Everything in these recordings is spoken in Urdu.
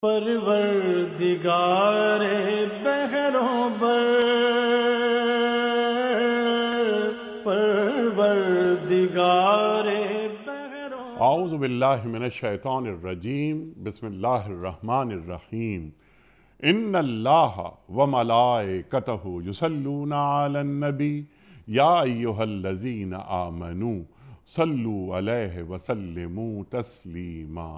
پروردگار بحروں بر، پروردگار بحروں۔ اعوذ باللہ من الشیطان الرجیم، بسم اللہ الرحمن الرحیم۔ ان اللہ وملائکتہ یصلون علی النبی یا ایہا الذین آمنوا صلوا علیہ وسلموا تسلیما۔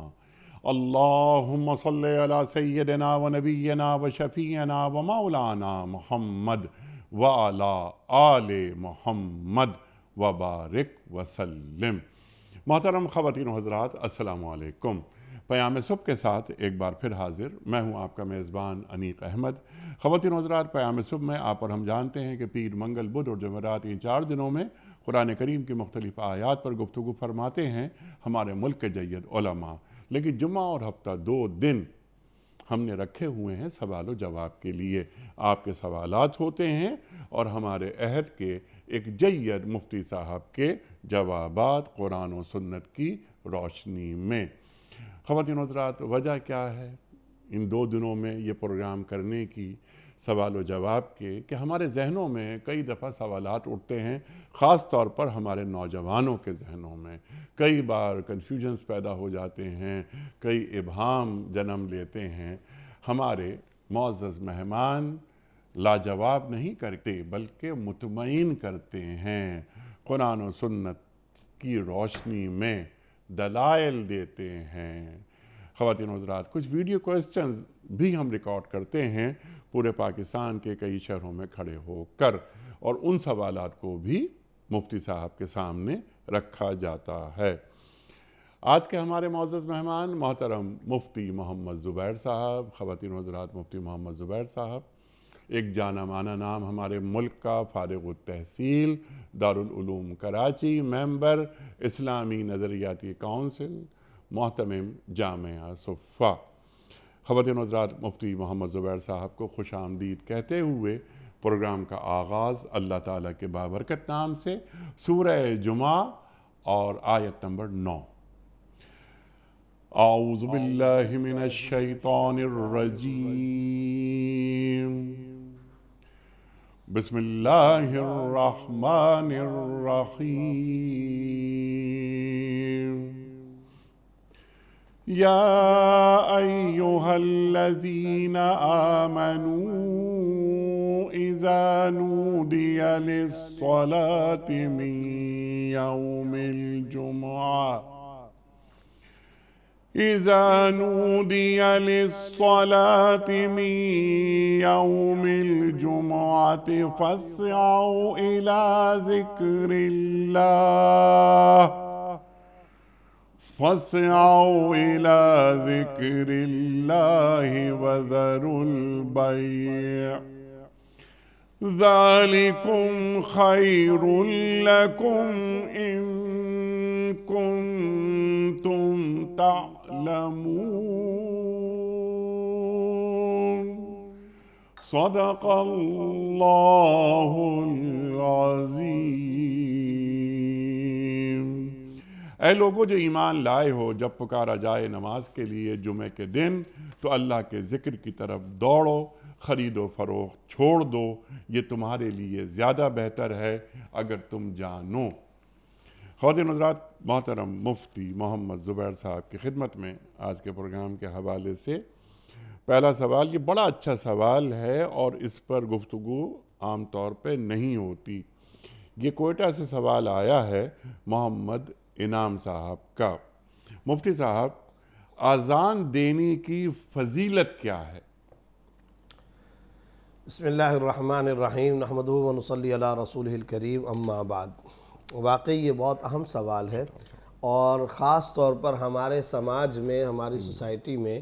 اللہم صلی علی سیدنا و نبینا و شفیعنا و مولانا محمد وعلی آل محمد وبارک وسلم۔ محترم خواتین و حضرات، السلام علیکم۔ پیام صبح کے ساتھ ایک بار پھر حاضر میں ہوں آپ کا میزبان انیق احمد۔ خواتین و حضرات، پیام صبح میں آپ اور ہم جانتے ہیں کہ پیر، منگل، بدھ اور جمعرات، ان 4 دنوں میں قرآن کریم کی مختلف آیات پر گفتگو فرماتے ہیں ہمارے ملک کے جید علماء۔ لیکن جمعہ اور ہفتہ 2 دن ہم نے رکھے ہوئے ہیں سوال و جواب کے لیے۔ آپ کے سوالات ہوتے ہیں اور ہمارے عہد کے ایک جید مفتی صاحب کے جوابات قرآن و سنت کی روشنی میں۔ خواتین و حضرات، وجہ کیا ہے ان 2 دنوں میں یہ پروگرام کرنے کی، سوال و جواب کے، کہ ہمارے ذہنوں میں کئی دفعہ سوالات اٹھتے ہیں، خاص طور پر ہمارے نوجوانوں کے ذہنوں میں کئی بار کنفیوژنز پیدا ہو جاتے ہیں، کئی ابہام جنم لیتے ہیں۔ ہمارے معزز مہمان لاجواب نہیں کرتے بلکہ مطمئن کرتے ہیں، قرآن و سنت کی روشنی میں دلائل دیتے ہیں۔ خواتین و حضرات، کچھ ویڈیو کوئسچنز بھی ہم ریکارڈ کرتے ہیں پورے پاکستان کے کئی شہروں میں کھڑے ہو کر، اور ان سوالات کو بھی مفتی صاحب کے سامنے رکھا جاتا ہے۔ آج کے ہمارے معزز مہمان محترم مفتی محمد زبیر صاحب۔ خواتین و حضرات، مفتی محمد زبیر صاحب ایک جانا مانا نام ہمارے ملک کا، فارغ التحصیل، دارالعلوم کراچی، ممبر اسلامی نظریاتی کونسل، محتمم جامعہ صفا۔ خواتین و حضرات، مفتی محمد زبیر صاحب کو خوش آمدید کہتے ہوئے پروگرام کا آغاز اللہ تعالیٰ کے بابرکت نام سے، سورہ جمعہ اور آیت نمبر 9۔ اعوذ باللہ من الشیطان الرجیم، بسم اللہ الرحمن الرحیم۔ یا ایہا الذین آمنوا اذا نودی للصلاة من یوم الجمعہ إذا نودي للصلاة من يوم الجمعة فاسعوا إلى ذكر الله وذروا البيع ذلكم خير لكم إن كنتم تعلمون۔ صدق اللہ العظیم۔ اے لوگو جو ایمان لائے ہو، جب پکارا جائے نماز کے لیے جمعے کے دن تو اللہ کے ذکر کی طرف دوڑو، خرید و فروخت چھوڑ دو، یہ تمہارے لیے زیادہ بہتر ہے اگر تم جانو۔ خواتین حضرات، محترم مفتی محمد زبیر صاحب کی خدمت میں آج کے پروگرام کے حوالے سے پہلا سوال، یہ بڑا اچھا سوال ہے اور اس پر گفتگو عام طور پہ نہیں ہوتی۔ یہ کوئٹہ سے سوال آیا ہے محمد انعام صاحب کا۔ مفتی صاحب، اذان دینے کی فضیلت کیا ہے؟ بسم اللہ الرحمن الرحیم، نحمدہ و نصلی علی رسولہ الکریم، اما بعد۔ واقعی یہ بہت اہم سوال ہے، اور خاص طور پر ہمارے سماج میں، ہماری سوسائٹی میں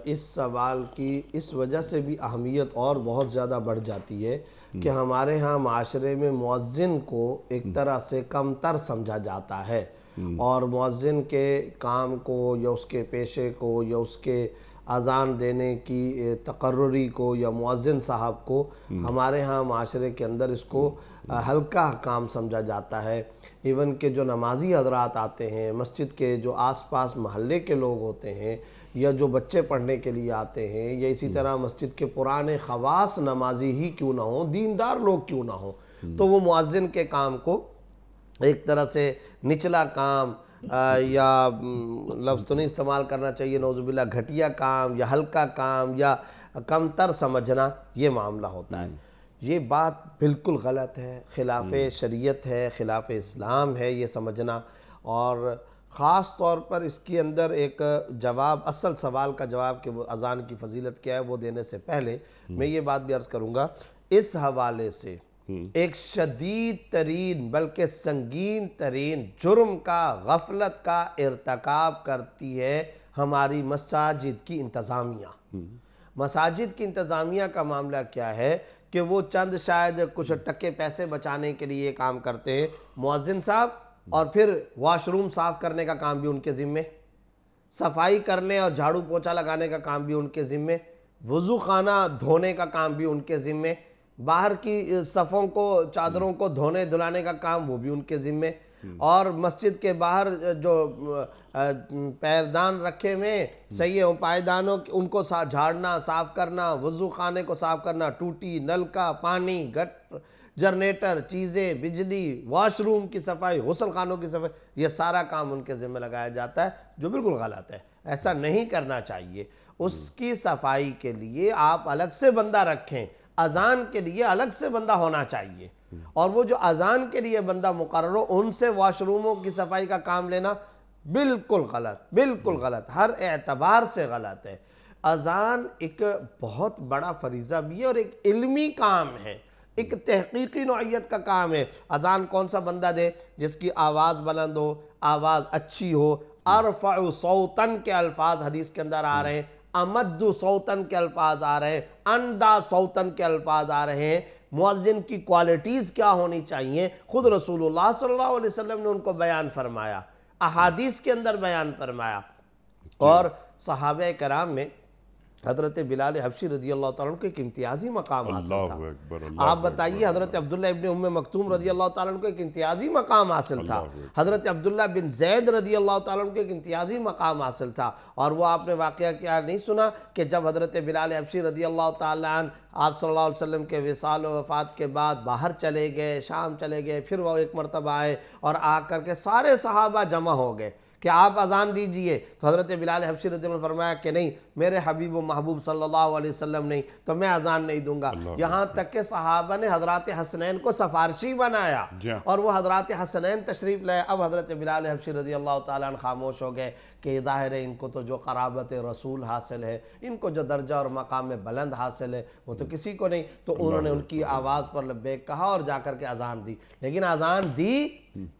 اس سوال کی اس وجہ سے بھی اہمیت اور بہت زیادہ بڑھ جاتی ہے کہ ہمارے ہاں معاشرے میں مؤذن کو ایک طرح سے کم تر سمجھا جاتا ہے، اور مؤذن کے کام کو یا اس کے پیشے کو یا اس کے اذان دینے کی تقرری کو یا مؤذن صاحب کو ہمارے ہاں معاشرے کے اندر اس کو ہلکا کام سمجھا جاتا ہے۔ ایون کہ جو نمازی حضرات آتے ہیں، مسجد کے جو آس پاس محلے کے لوگ ہوتے ہیں، یا جو بچے پڑھنے کے لیے آتے ہیں، یا اسی طرح مسجد کے پرانے خواص نمازی ہی کیوں نہ ہوں، دیندار لوگ کیوں نہ ہوں، تو وہ مؤذن کے کام کو ایک طرح سے نچلا کام یا لفظ تو نہیں استعمال کرنا چاہیے نعوذ باللہ، گھٹیا کام یا ہلکا کام یا کم تر سمجھنا، یہ معاملہ ہوتا ہے۔ یہ بات بالکل غلط ہے، خلاف شریعت ہے، خلاف اسلام ہے یہ سمجھنا۔ اور خاص طور پر اس کے اندر ایک جواب، اصل سوال کا جواب کہ وہ اذان کی فضیلت کیا ہے، وہ دینے سے پہلے میں یہ بات بھی عرض کروں گا، اس حوالے سے ایک شدید ترین بلکہ سنگین ترین جرم کا، غفلت کا ارتکاب کرتی ہے ہماری مساجد کی انتظامیہ۔ مساجد کی انتظامیہ کا معاملہ کیا ہے کہ وہ چند شاید کچھ ٹکے پیسے بچانے کے لیے کام کرتے ہیں، مؤذن صاحب، اور پھر واش روم صاف کرنے کا کام بھی ان کے ذمے، صفائی کرنے اور جھاڑو پوچھا لگانے کا کام بھی ان کے ذمے، وضو خانہ دھونے کا کام بھی ان کے ذمے، باہر کی صفوں کو، چادروں کو دھونے دھلانے کا کام وہ بھی ان کے ذمے، اور مسجد کے باہر جو پیردان رکھے ہوئے صحیح ہے، پائیدانوں ان کو جھاڑنا، صاف کرنا، وضو خانے کو صاف کرنا، ٹوٹی، نل کا پانی، جنریٹر، چیزیں، بجلی، واش روم کی صفائی، غسل خانوں کی صفائی، یہ سارا کام ان کے ذمہ لگایا جاتا ہے، جو بالکل غلط ہے، ایسا نہیں کرنا چاہیے۔ اس کی صفائی کے لیے آپ الگ سے بندہ رکھیں، اذان کے لیے الگ سے بندہ ہونا چاہیے، اور وہ جو اذان کے لیے بندہ مقرر ہو ان سے واش روموں کی صفائی کا کام لینا بالکل غلط، بالکل غلط، ہر اعتبار سے غلط ہے۔ اذان ایک بہت بڑا فریضہ بھی ہے اور ایک علمی کام ہے، ایک تحقیقی نوعیت کا کام ہے۔ اذان کون سا بندہ دے؟ جس کی آواز بلند ہو، آواز اچھی ہو، ارفع صوتن کے الفاظ حدیث کے اندر آ رہے ہیں، امد صوتن کے الفاظ آ رہے ہیں، اندہ صوتن کے الفاظ آ رہے ہیں۔ مؤذن کی کوالٹیز کیا ہونی چاہیے، خود رسول اللہ صلی اللہ علیہ وسلم نے ان کو بیان فرمایا، احادیث کے اندر بیان فرمایا۔ اور صحابہ کرام میں حضرت بلال حبشی رضی اللہ تعالیٰ عنہ کو ایک امتیازی مقام حاصل تھا۔ آپ بتائیے، حضرت عبداللہ ابن ام مکتوم رضی اللہ تعالیٰ عنہ کو ایک امتیازی مقام حاصل تھا، حضرت عبداللہ بن زید رضی اللہ تعالیٰ عنہ کو ایک امتیازی مقام حاصل تھا۔ اور وہ آپ نے واقعہ کیا نہیں سنا کہ جب حضرت بلال حبشی رضی اللہ تعالیٰ عنہ آپ صلی اللہ علیہ وسلم کے وصال و وفات کے بعد باہر چلے گئے، شام چلے گئے، پھر وہ ایک مرتبہ آئے اور آ کر کے سارے صحابہ جمع ہو گئے کہ آپ اذان دیجئے، تو حضرت بلال حبشی رضی اللہ عنہ نے فرمایا کہ نہیں، میرے حبیب و محبوب صلی اللہ علیہ وسلم نہیں تو میں اذان نہیں دوں گا۔ یہاں تک کہ صحابہ نے حضرات حسنین کو سفارشی بنایا اور وہ حضرات حسنین تشریف لائے۔ اب حضرت بلال حبشی رضی اللہ تعالیٰ عنہ خاموش ہو گئے کہ ظاہر ہے ان کو تو جو قرابت رسول حاصل ہے، ان کو جو درجہ اور مقام بلند حاصل ہے، وہ تو کسی کو نہیں، تو انہوں نے ان کی آواز پر لبیک کہا اور جا کر کے اذان دی۔ لیکن اذان دی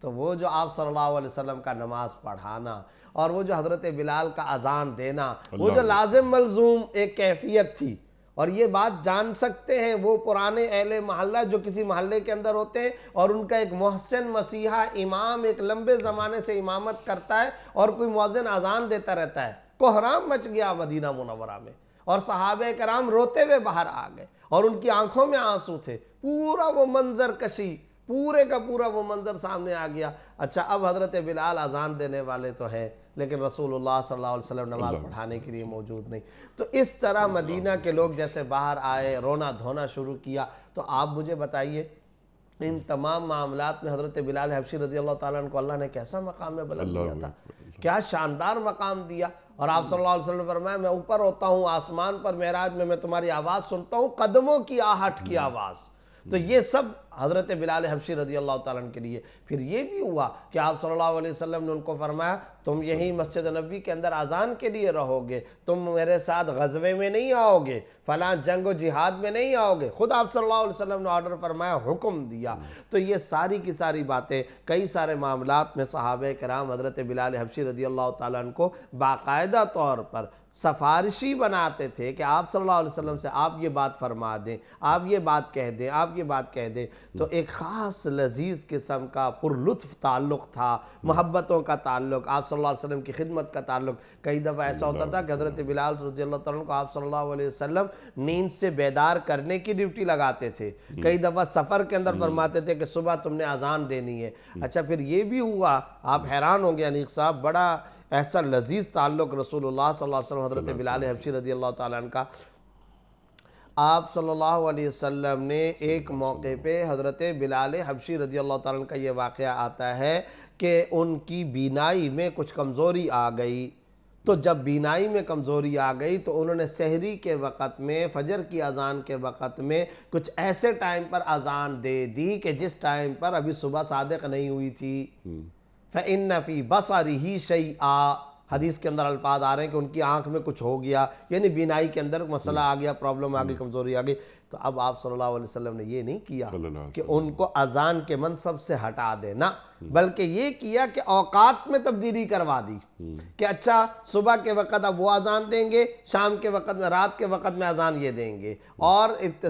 تو وہ جو آپ صلی اللہ علیہ وسلم کا نماز پڑھانا اور وہ جو حضرت بلال کا اذان دینا، وہ جو لازم ملزوم ایک کیفیت تھی، اور یہ بات جان سکتے ہیں وہ پرانے اہل محلہ جو کسی محلے کے اندر ہوتے ہیں اور ان کا ایک محسن مسیحا امام ایک لمبے زمانے سے امامت کرتا ہے اور کوئی مؤذن اذان دیتا رہتا ہے۔ کوہرام مچ گیا مدینہ منورہ میں اور صحابہ کرام روتے ہوئے باہر آ گئے اور ان کی آنکھوں میں آنسو تھے، پورا وہ منظر کشی، پورے کا پورا وہ منظر سامنے آ گیا۔ اچھا، اب حضرت بلال اذان دینے والے تو ہیں لیکن رسول اللہ صلی اللہ علیہ وسلم نماز پڑھانے کے لیے موجود نہیں۔ تو اس طرح مدینہ کے لوگ جیسے باہر آئے، رونا دھونا شروع کیا، تو آپ مجھے بتائیے ان تمام معاملات میں حضرت بلال حبشی رضی اللہ تعالیٰ عنہ کو اللہ نے کیسا مقام میں بلند دیا تھا، کیا شاندار مقام دیا۔ اور آپ صلی اللہ علیہ وسلم نے فرمایا میں اوپر ہوتا ہوں آسمان پر معراج میں تمہاری آواز سنتا ہوں، قدموں کی آہٹ کی آواز۔ تو یہ سب حضرت بلال حبشی رضی اللہ تعالیٰ عنہ کے لیے۔ پھر یہ بھی ہوا کہ آپ صلی اللہ علیہ وسلم نے ان کو فرمایا تم یہی مسجد نبوی کے اندر اذان کے لیے رہو گے، تم میرے ساتھ غزوے میں نہیں آؤ گے، فلاں جنگ و جہاد میں نہیں آؤ گے، خود آپ صلی اللہ علیہ وسلم نے آرڈر فرمایا، حکم دیا۔ تو یہ ساری کی ساری باتیں، کئی سارے معاملات میں صحابہ کرام حضرت بلال حبشی رضی اللہ تعالیٰ عنہ کو باقاعدہ طور پر سفارشی بناتے تھے کہ آپ صلی اللہ علیہ وسلم سے آپ یہ بات فرما دیں، آپ یہ بات کہہ دیں، آپ یہ بات کہہ دیں۔ تو ایک خاص لذیذ قسم کا پر لطف تعلق تھا، محبتوں کا تعلق، آپ صلی اللہ علیہ وسلم کی خدمت کا تعلق۔ کئی دفعہ ایسا ہوتا تھا کہ حضرت بلال رضی اللہ تعالیٰ عنہ کو آپ صلی اللہ علیہ وسلم نیند سے بیدار کرنے کی ڈیوٹی لگاتے تھے، کئی دفعہ سفر کے اندر فرماتے تھے کہ صبح تم نے اذان دینی ہے۔ اچھا، پھر یہ بھی ہوا، آپ حیران ہوں گے انیق صاحب، بڑا ایسا لذیذ تعلق رسول اللہ صلی اللہ علیہ وسلم حضرت بلال حبشی رضی اللہ تعالیٰ عنہ کا. آپ صلی اللہ علیہ وسلم نے ایک موقع پہ حضرت بلال حبشی رضی اللہ تعالیٰ عنہ کا یہ واقعہ آتا ہے کہ ان کی بینائی میں کچھ کمزوری آ گئی. تو جب بینائی میں کمزوری آ گئی تو انہوں نے سحری کے وقت میں، فجر کی اذان کے وقت میں کچھ ایسے ٹائم پر اذان دے دی کہ جس ٹائم پر ابھی صبح صادق نہیں ہوئی تھی. فَإِنَّ فِي بَصَرِهِ شَيْئًا، حدیث کے اندر الفاظ آ رہے ہیں کہ ان کی آنکھ میں کچھ ہو گیا، یعنی بینائی کے اندر مسئلہ آ گیا، پرابلم آ گئی، کمزوری آ گئی. تو اب آپ صلی اللہ علیہ وسلم نے یہ نہیں کیا کہ ان کو اذان کے منصب سے ہٹا دینا، بلکہ یہ کیا کہ اوقات میں تبدیلی کروا دی کہ اچھا صبح کے وقت اب وہ اذان دیں گے، شام کے وقت میں، رات کے وقت میں اذان یہ دیں گے، اور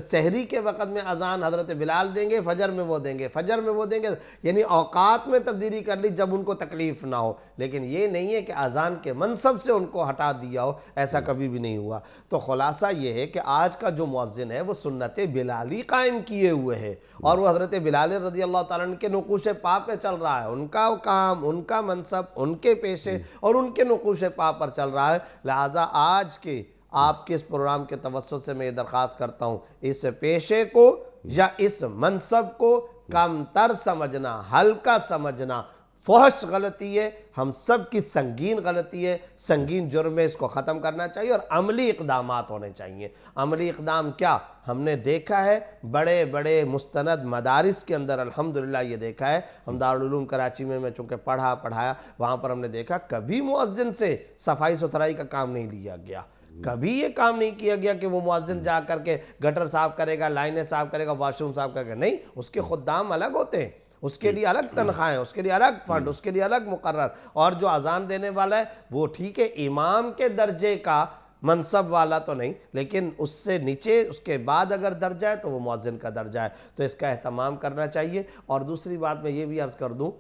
سحری کے وقت میں اذان حضرت بلال دیں گے، فجر میں وہ دیں گے، فجر میں وہ دیں گے، یعنی اوقات میں تبدیلی کر لی جب ان کو تکلیف نہ ہو. لیکن یہ نہیں ہے کہ اذان کے منصب سے ان کو ہٹا دیا ہو، ایسا کبھی بھی نہیں ہوا. تو خلاصہ یہ ہے کہ آج کا جو مؤذن ہے وہ سنت بلالی قائم کیے ہوئے ہے، اور وہ حضرت بلال رضی اللہ تعالیٰ عنہ کے نقوش پا پہ چل رہا ہے. ان کا کام، ان کا منصب، ان کے پیشے اور ان کے نقوش پا پر چل رہا ہے. لہٰذا آج کے آپ کے اس پروگرام کے توسط سے میں یہ درخواست کرتا ہوں، اس پیشے کو یا اس منصب کو کم تر سمجھنا، ہلکا سمجھنا فحش غلطی ہے، ہم سب کی سنگین غلطی ہے، سنگین جرم ہے. اس کو ختم کرنا چاہیے اور عملی اقدامات ہونے چاہیے. عملی اقدام کیا؟ ہم نے دیکھا ہے بڑے بڑے مستند مدارس کے اندر الحمدللہ یہ دیکھا ہے. ہم دارالعلوم کراچی میں چونکہ پڑھایا، وہاں پر ہم نے دیکھا کبھی مؤذن سے صفائی ستھرائی کا کام نہیں لیا گیا. کبھی یہ کام نہیں کیا گیا کہ وہ مؤذن جا کر کے گٹر صاف کرے گا، لائنیں صاف کرے گا، واش روم صاف کرے گا. نہیں، اس کے خدام الگ ہوتے ہیں، اس کے لیے الگ تنخواہیں، اس کے لیے الگ فنڈ، اس کے لیے الگ مقرر. اور جو اذان دینے والا ہے وہ ٹھیک ہے امام کے درجے کا منصب والا تو نہیں، لیکن اس سے نیچے اس کے بعد اگر درجہ ہے تو وہ مؤذن کا درجہ ہے. تو اس کا اہتمام کرنا چاہیے. اور دوسری بات میں یہ بھی عرض کر دوں،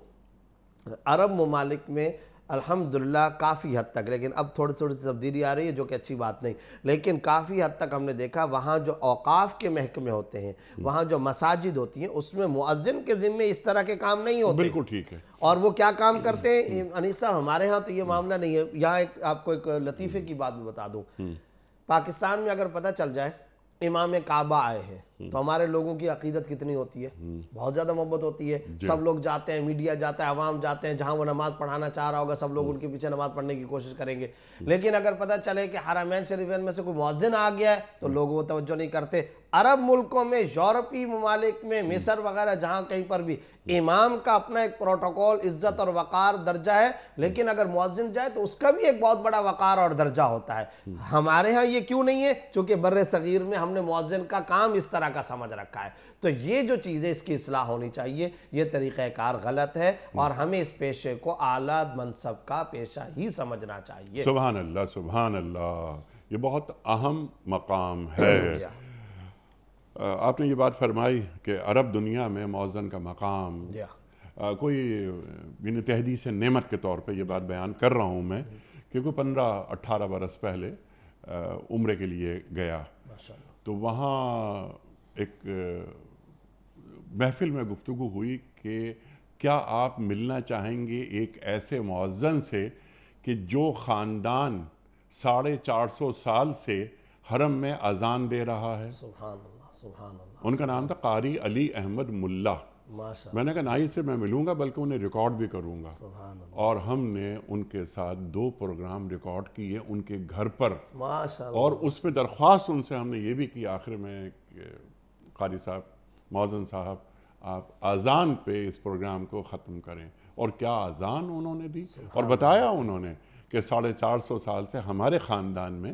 عرب ممالک میں الحمدللہ کافی حد تک، لیکن اب تھوڑی تبدیلی آ رہی ہے جو کہ اچھی بات نہیں، لیکن کافی حد تک ہم نے دیکھا وہاں جو اوقاف کے محکمے ہوتے ہیں، وہاں جو مساجد ہوتی ہیں، اس میں مؤذن کے ذمے اس طرح کے کام نہیں ہوتے. بالکل ٹھیک ہے. اور وہ کیا کام کرتے ہیں انیق صاحب؟ ہمارے ہاں تو یہ معاملہ نہیں ہے. یہاں آپ کو ایک لطیفے کی بات بھی بتا دوں. پاکستان میں اگر پتہ چل جائے امام کعبہ آئے ہیں تو ہمارے لوگوں کی عقیدت کتنی ہوتی ہے؟ بہت زیادہ محبت ہوتی ہے. سب لوگ جاتے ہیں، میڈیا جاتا ہے، عوام جاتے ہیں، جہاں وہ نماز پڑھانا چاہ رہا ہوگا سب لوگ ان کے پیچھے نماز پڑھنے کی کوشش کریں گے. لیکن اگر پتہ چلے کہ حرمین شریفین میں سے کوئی مؤذن آ گیا ہے تو لوگ وہ توجہ نہیں کرتے. عرب ملکوں میں، یورپی ممالک میں، مصر وغیرہ جہاں کہیں پر بھی امام کا اپنا ایک پروٹوکول، عزت اور وقار درجہ ہے، لیکن اگر مؤذن جائے تو اس کا بھی ایک بہت بڑا وقار اور درجہ ہوتا ہے. ہمارے ہاں یہ کیوں نہیں ہے؟ چونکہ بر صغیر میں ہم نے مؤذن کا کام اس طرح کا سمجھ رکھا ہے. تو یہ جو چیزیں اس کی اصلاح ہونی چاہیے. یہ طریقہ کار غلط ہے اور ہمیں اس پیشے کو اعلیٰ منصب کا پیشہ ہی سمجھنا چاہیے. سبحان اللہ، سبحان اللہ. یہ بہت اہم مقام ہے. آپ نے یہ بات فرمائی کہ عرب دنیا میں مؤذن کا مقام کوئی یعنی تحدیث نعمت کے طور پہ یہ بات بیان کر رہا ہوں میں کہ کوئی 15-18 برس پہلے عمرے کے لیے گیا تو وہاں ایک محفل میں گفتگو ہوئی کہ کیا آپ ملنا چاہیں گے ایک ایسے مؤذن سے کہ جو خاندان 450 سال سے حرم میں اذان دے رہا ہے. سبحان اللہ، سبحان اللہ. ان کا نام تھا قاری علی احمد ملا. میں نے کہا نہ ہی سے میں ملوں گا بلکہ انہیں ریکارڈ بھی کروں گا. اور ہم نے ان کے ساتھ 2 پروگرام ریکارڈ کیے ان کے گھر پر. اور اس میں درخواست ان سے ہم نے یہ بھی کی آخر میں کہ قاری صاحب، مؤذن صاحب، آپ اذان پہ اس پروگرام کو ختم کریں. اور کیا اذان انہوں نے دی اور بتایا انہوں نے کہ 450 سال سے ہمارے خاندان میں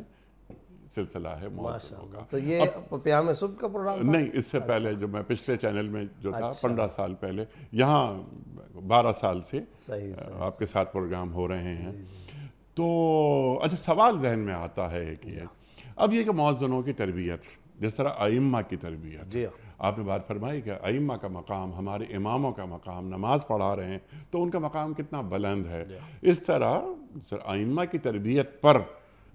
سلسلہ ہے مؤذنوں کا. تو یہ پیام صبح کا پروگرام تھا؟ نہیں، اس سے پہلے جو میں پچھلے چینل میں جو تھا 15 سال پہلے، یہاں 12 سال سے آپ کے ساتھ پروگرام ہو رہے ہیں. تو اچھا سوال ذہن میں آتا ہے کہ اب یہ کہ مؤذنوں کی تربیت جس طرح ائمہ کی تربیت، آپ نے بات فرمائی کہ ائمہ کا مقام، ہمارے اماموں کا مقام، نماز پڑھا رہے ہیں تو ان کا مقام کتنا بلند ہے. اس طرح ائمہ کی تربیت پر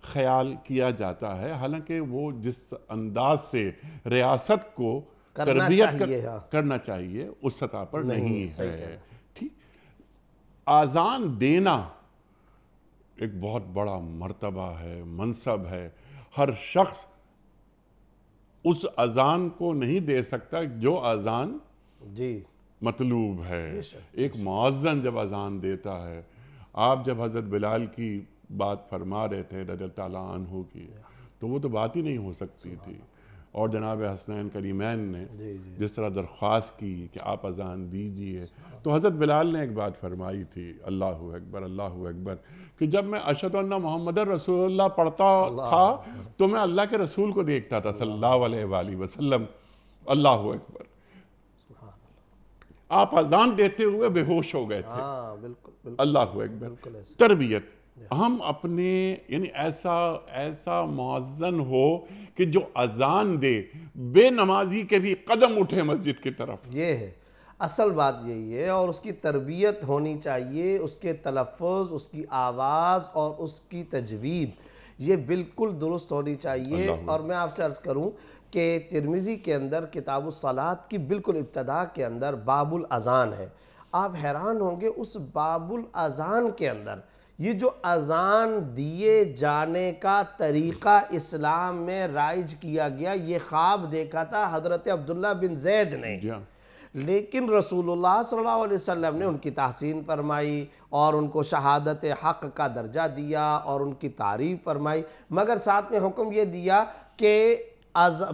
خیال کیا جاتا ہے، حالانکہ وہ جس انداز سے ریاست کو تربیت کرنا چاہیے اس سطح پر نہیں ہے. ٹھیک، اذان دینا ایک بہت بڑا مرتبہ ہے، منصب ہے. ہر شخص اس اذان کو نہیں دے سکتا جو اذان جی مطلوب ہے. ایک مؤذن جب اذان دیتا ہے، آپ جب حضرت بلال کی بات فرما رہے تھے رضی اللہ تعالیٰ عنہ کی، تو وہ تو بات ہی نہیں ہو سکتی تھی. اور جناب حسنین کریمین نے جس طرح درخواست کی کہ آپ اذان دیجئے، تو حضرت بلال نے ایک بات فرمائی تھی، اللہ اکبر اللہ اکبر، کہ جب میں اشہد ان محمد رسول اللہ پڑھتا تھا تو میں اللہ کے رسول کو دیکھتا تھا صلی اللہ علیہ وآلہ وسلم. اللہ اکبر. آپ اذان دیتے ہوئے بے ہوش ہو گئے تھے. ہاں بالکل اللہ اکبر. تربیت ہم اپنے یعنی ایسا مؤذن ہو کہ جو اذان دے بے نمازی کے بھی قدم اٹھے مسجد کی طرف. یہ ہے اصل بات، یہی ہے. اور اس کی تربیت ہونی چاہیے، اس کے تلفظ، اس کی آواز اور اس کی تجوید یہ بالکل درست ہونی چاہیے. اور میں آپ سے عرض کروں کہ ترمذی کے اندر کتاب الصلاۃ کی بالکل ابتدا کے اندر باب الاذان ہے. آپ حیران ہوں گے اس باب الاذان کے اندر یہ جو اذان دیے جانے کا طریقہ اسلام میں رائج کیا گیا، یہ خواب دیکھا تھا حضرت عبداللہ بن زید نے، لیکن رسول اللہ صلی اللہ علیہ وسلم نے ان کی تحسین فرمائی اور ان کو شہادت حق کا درجہ دیا اور ان کی تعریف فرمائی، مگر ساتھ میں حکم یہ دیا کہ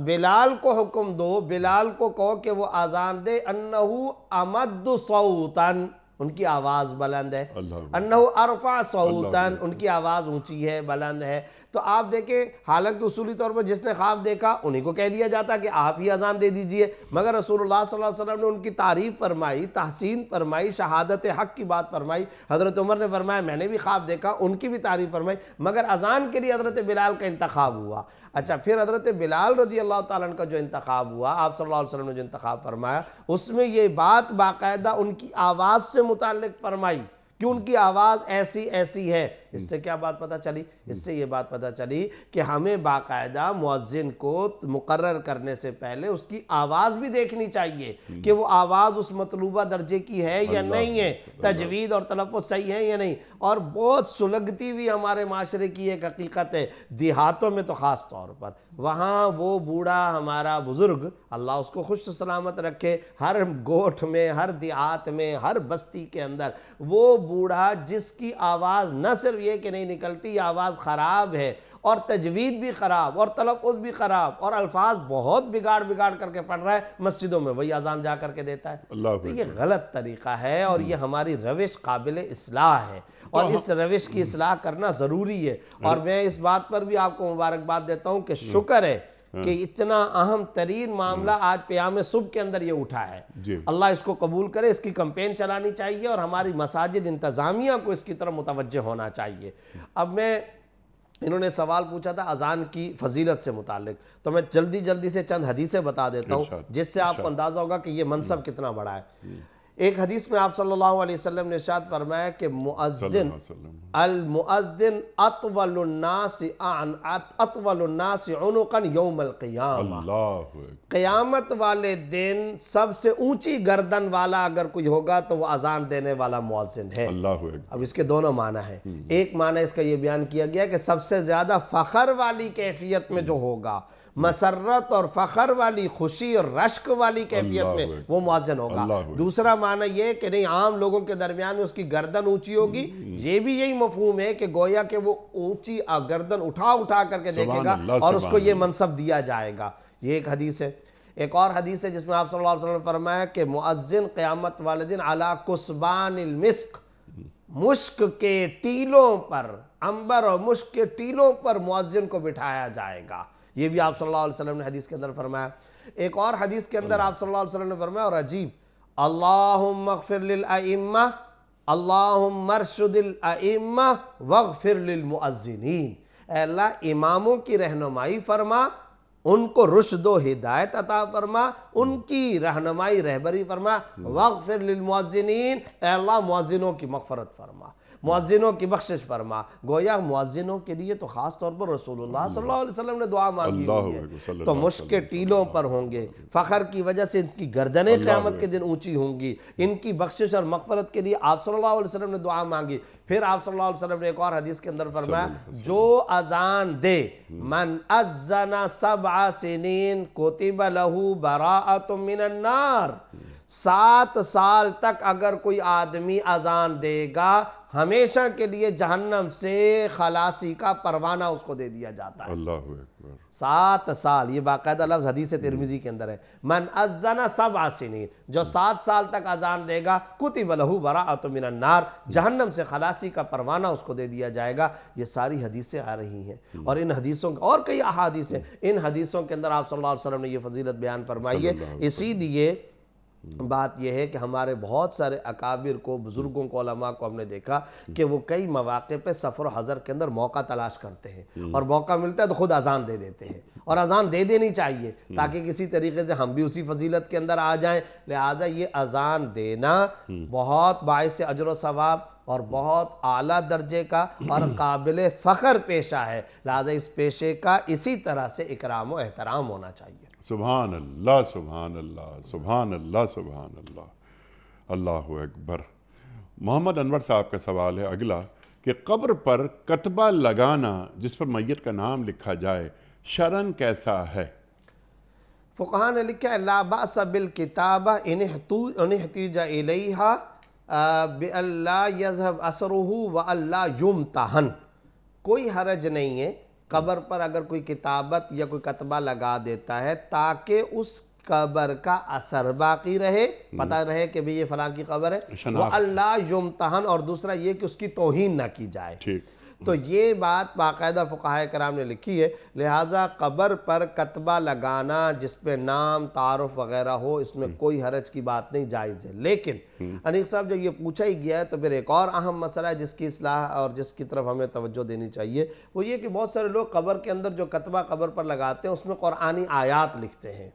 بلال کو حکم دو، بلال کو کہو کہ وہ اذان دے انہو امد صوتاً، ان کی آواز بلند ہے، انہو ارفع صوتاً، ان کی آواز اونچی ہے، بلند ہے. تو آپ دیکھیں حالانکہ اصولی طور پر جس نے خواب دیکھا انہی کو کہہ دیا جاتا کہ آپ ہی اذان دے دیجئے، مگر رسول اللہ صلی اللہ علیہ وسلم نے ان کی تعریف فرمائی، تحسین فرمائی، شہادت حق کی بات فرمائی. حضرت عمر نے فرمایا میں نے بھی خواب دیکھا، ان کی بھی تعریف فرمائی، مگر اذان کے لیے حضرت بلال کا انتخاب ہوا. اچھا پھر حضرت بلال رضی اللہ تعالیٰ عنہ کا جو انتخاب ہوا، آپ صلی اللہ علیہ وسلم نے جو انتخاب فرمایا، اس میں یہ بات باقاعدہ ان کی آواز سے متعلق فرمائی کہ ان کی آواز ایسی ہے. اس سے کیا بات پتہ چلی؟ اس سے یہ بات پتہ چلی کہ ہمیں باقاعدہ مؤذن کو مقرر کرنے سے پہلے اس کی آواز بھی دیکھنی چاہیے کہ وہ آواز اس مطلوبہ درجے کی ہے یا نہیں ہے، تجوید اور تلفظ صحیح ہے یا نہیں. اور بہت سلگتی ہوئی ہمارے معاشرے کی ایک حقیقت ہے، دیہاتوں میں تو خاص طور پر، وہاں وہ بوڑھا ہمارا بزرگ اللہ اس کو خوش سلامت رکھے، ہر گوٹھ میں، ہر دیہات میں، ہر بستی کے اندر وہ بوڑھا جس کی آواز نہ صرف یہ کہ نہیں نکلتی، آواز خراب ہے اور تجوید بھی خراب اور تلفظ بھی خراب اور الفاظ بہت بگاڑ کر کے پڑھ رہا ہے، مسجدوں میں وہی اذان جا کر کے دیتا ہے. تو یہ غلط طریقہ ہے اور یہ ہماری روش قابل اصلاح ہے اور اس روش کی اصلاح کرنا ضروری ہے. اور میں اس بات پر بھی آپ کو مبارکباد دیتا ہوں کہ شکر ہے کہ اتنا اہم ترین معاملہ آج پیام صبح کے اندر یہ اٹھا ہے. اللہ اس کو قبول کرے، اس کی کمپین چلانی چاہیے اور ہماری مساجد انتظامیہ کو اس کی طرف متوجہ ہونا چاہیے. اب میں انہوں نے سوال پوچھا تھا اذان کی فضیلت سے متعلق، تو میں جلدی سے چند حدیثیں بتا دیتا ہوں جس سے آپ کو اندازہ ہوگا کہ یہ منصب کتنا بڑا ہے. ایک حدیث میں آپ صلی اللہ علیہ وسلم نے ارشاد فرمایا کہ المؤذن اطول الناس عنقا یوم القیامہ، قیامت والے دن سب سے اونچی گردن والا اگر کوئی ہوگا تو وہ اذان دینے والا مؤذن ہے. اب اس کے دونوں معنی ہیں. ایک معنی اس کا یہ بیان کیا گیا کہ سب سے زیادہ فخر والی کیفیت میں جو ہوگا، مسرت اور فخر والی، خوشی اور رشک والی کیفیت میں وہ مؤذن ہوگا. دوسرا معنی یہ کہ نہیں عام لوگوں کے درمیان میں اس کی گردن اونچی ہوگی، یہ بھی یہی مفہوم ہے کہ گویا کہ وہ اونچی گردن اٹھا کر کے دیکھے گا اور اس کو یہ منصب دیا جائے گا. یہ ایک حدیث ہے. ایک اور حدیث ہے جس میں آپ صلی اللہ علیہ وسلم نے فرمایا کہ مؤذن قیامت والے دن علی کسبان المسک، مشک کے ٹیلوں پر، عنبر اور مشک کے ٹیلوں پر مؤذن کو بٹھایا جائے گا. یہ بھی آپ صلی اللہ علیہ وسلم نے حدیث کے اندر فرمایا. ایک اور حدیث کے اندر آپ صلی اللہ علیہ وسلم نے فرمایا اور عجیب، اللہم اغفر للائمہ، اللہم ارشد الائمہ واغفر للمؤذنین. اے اللہ اماموں کی رہنمائی فرما، ان کو رشد و ہدایت عطا فرما، ان کی رہنمائی رہبری فرما. واغفر للمؤذنین، اے اللہ مؤذنوں کی مغفرت فرما. مؤذنوں کی بخشش فرما. گویا مؤذنوں کے لیے تو خاص طور پر رسول اللہ صلی اللہ علیہ وسلم نے دعا مانگی ہوئی ہے. تو مشک کے ٹیلوں پر ہوں گے, فخر کی وجہ سے ان کی گردنیں قیامت کے دن اونچی ہوں گی. ان کی بخشش اور مغفرت کے لیے آپ صلی اللہ علیہ وسلم نے دعا مانگی. پھر آپ صلی اللہ علیہ وسلم نے ایک اور حدیث کے اندر فرمایا, جو اذان دے, من اذن 7 سنین کتب لہ براءۃ من النار, 7 سال تک اگر کوئی آدمی اذان دے گا, ہمیشہ کے لیے جہنم سے خلاصی کا پروانہ اس کو دے دیا جاتا ہے. اللہ اکبر. 7 سال, یہ باقاعدہ لفظ حدیث ترمذی کے اندر ہے. من اذن 7 سنین, جو 7 سال تک اذان دے گا, کتب لہ براءۃ من النار, جہنم سے خلاصی کا پروانہ اس کو دے دیا جائے گا. یہ ساری حدیثیں آ رہی ہیں, اور ان حدیثوں اور کئی احادیث ہیں, ان حدیثوں کے اندر آپ صلی اللہ علیہ وسلم نے یہ فضیلت بیان فرمائی ہے. اسی لیے بات یہ ہے کہ ہمارے بہت سارے اکابر کو, بزرگوں کو, علماء کو ہم نے دیکھا کہ وہ کئی مواقع پہ سفر و حضر کے اندر موقع تلاش کرتے ہیں, اور موقع ملتا ہے تو خود اذان دے دیتے ہیں. اور اذان دے دینی چاہیے تاکہ کسی طریقے سے ہم بھی اسی فضیلت کے اندر آ جائیں. لہٰذا یہ اذان دینا بہت باعث اجر و ثواب اور بہت اعلیٰ درجے کا اور قابل فخر پیشہ ہے. لہٰذا اس پیشے کا اسی طرح سے اکرام و احترام ہونا چاہیے. سبحان اللہ, سبحان اللہ, سبحان اللہ, سبحان اللہ, اللہ اکبر. محمد انور صاحب کا سوال ہے اگلا کہ قبر پر کتبہ لگانا جس پر میت کا نام لکھا جائے شرعاً کیسا ہے؟ فقہاء نے لکھا ہے, لا بأس بالکتابہ ان احتیج الیہا بأن لا یذہب اثرہ وأن لا یمتحن. کوئی حرج نہیں ہے قبر پر اگر کوئی کتابت یا کوئی کتبہ لگا دیتا ہے تاکہ اس قبر کا اثر باقی رہے, پتہ رہے کہ بھی یہ فلاں کی قبر ہے, وَأَن لَا يُمْتَحَن, اور دوسرا یہ کہ اس کی توہین نہ کی جائے. تو یہ بات باقاعدہ فقہاء کرام نے لکھی ہے. لہٰذا قبر پر کتبہ لگانا جس پہ نام, تعارف وغیرہ ہو, اس میں کوئی حرج کی بات نہیں, جائز ہے. لیکن انیق صاحب جب یہ پوچھا ہی گیا ہے تو پھر ایک اور اہم مسئلہ ہے جس کی اصلاح اور جس کی طرف ہمیں توجہ دینی چاہیے. وہ یہ کہ بہت سارے لوگ قبر کے اندر جو کتبہ قبر پر لگاتے ہیں اس میں قرآنی آیات لکھتے ہیں,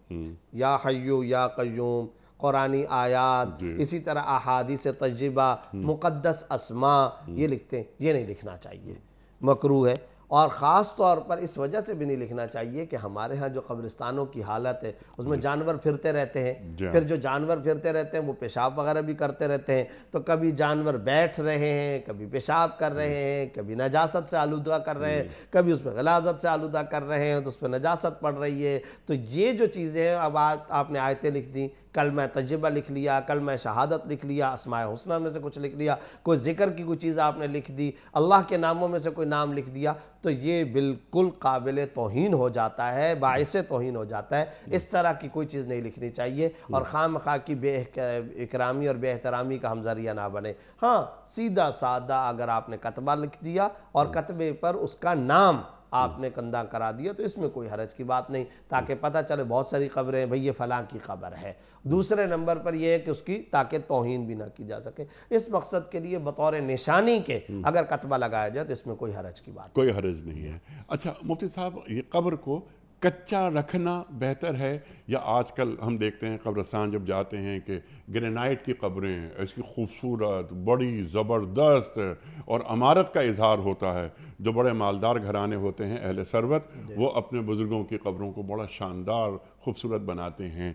یا حیو یا قیوم, قرآنی آیات, اسی طرح احادیث طیبہ, مقدس اسماء, یہ لکھتے ہیں. یہ نہیں لکھنا چاہیے, مکروہ ہے. اور خاص طور پر اس وجہ سے بھی نہیں لکھنا چاہیے کہ ہمارے ہاں جو قبرستانوں کی حالت ہے اس میں جانور پھرتے رہتے ہیں. پھر جو جانور پھرتے رہتے ہیں وہ پیشاب وغیرہ بھی کرتے رہتے ہیں. تو کبھی جانور بیٹھ رہے ہیں, کبھی پیشاب کر رہے ہیں, کبھی نجاست سے آلودہ کر رہے ہیں, کبھی اس پہ غلاظت سے آلودہ کر رہے ہیں تو اس پہ نجاست پڑ رہی ہے. تو یہ جو چیزیں ہیں, اب آپ نے آیتیں لکھ دیں, کلمہ طیبہ لکھ لیا, کلمہ شہادت لکھ لیا, اسماء حسنہ میں سے کچھ لکھ لیا, کوئی ذکر کی کوئی چیز آپ نے لکھ دی, اللہ کے ناموں میں سے کوئی نام لکھ دیا, تو یہ بالکل قابل توہین ہو جاتا ہے, باعث توہین ہو جاتا ہے. اس طرح کی کوئی چیز نہیں لکھنی چاہیے, اور خام خواہ کی بے اکرامی اور بے احترامی کا ہم ذریعہ نہ بنے. ہاں, سیدھا سادہ اگر آپ نے کتبہ لکھ دیا اور کتبے پر اس کا نام آپ نے کندہ کرا دیا تو اس میں کوئی حرج کی بات نہیں, تاکہ پتہ چلے بہت ساری قبریں ہیں بھئی یہ فلاں کی قبر ہے. دوسرے نمبر پر یہ ہے کہ اس کی تاکہ توہین بھی نہ کی جا سکے. اس مقصد کے لیے بطور نشانی کے اگر کتبہ لگایا جائے تو اس میں کوئی حرج کی بات کوئی حرج نہیں ہے. اچھا مفتی صاحب, یہ قبر کو کچا رکھنا بہتر ہے, یا آج کل ہم دیکھتے ہیں قبرستان جب جاتے ہیں کہ گرینائٹ کی قبریں, اس کی خوبصورت, بڑی زبردست اور عمارت کا اظہار ہوتا ہے. جو بڑے مالدار گھرانے ہوتے ہیں, اہل ثروت, وہ اپنے بزرگوں کی قبروں کو بڑا شاندار خوبصورت بناتے ہیں.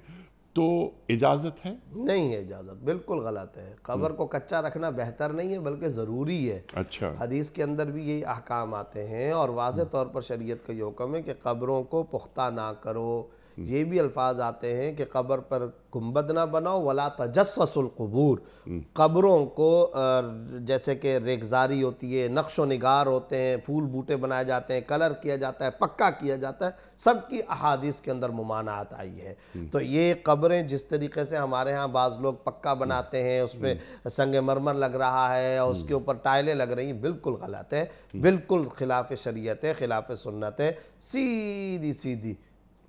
تو اجازت ہے؟ نہیں ہے اجازت, بالکل غلط ہے. قبر کو کچا رکھنا بہتر نہیں ہے بلکہ ضروری ہے. اچھا, حدیث کے اندر بھی یہی احکام آتے ہیں, اور واضح طور پر شریعت کا یہ حکم ہے کہ قبروں کو پختہ نہ کرو. یہ بھی الفاظ آتے ہیں کہ قبر پر گنبد نہ بناؤ, ولا تجسس القبور. قبروں کو جیسے کہ ریگزاری ہوتی ہے, نقش و نگار ہوتے ہیں, پھول بوٹے بنائے جاتے ہیں, کلر کیا جاتا ہے, پکا کیا جاتا ہے, سب کی احادیث کے اندر ممانعت آئی ہے. تو یہ قبریں جس طریقے سے ہمارے ہاں بعض لوگ پکا بناتے ہیں, اس پہ سنگ مرمر لگ رہا ہے اور اس کے اوپر ٹائلیں لگ رہی ہیں, بالکل غلط ہے, بالکل خلاف شریعت ہے, خلاف سنت ہے. سیدھی سیدھی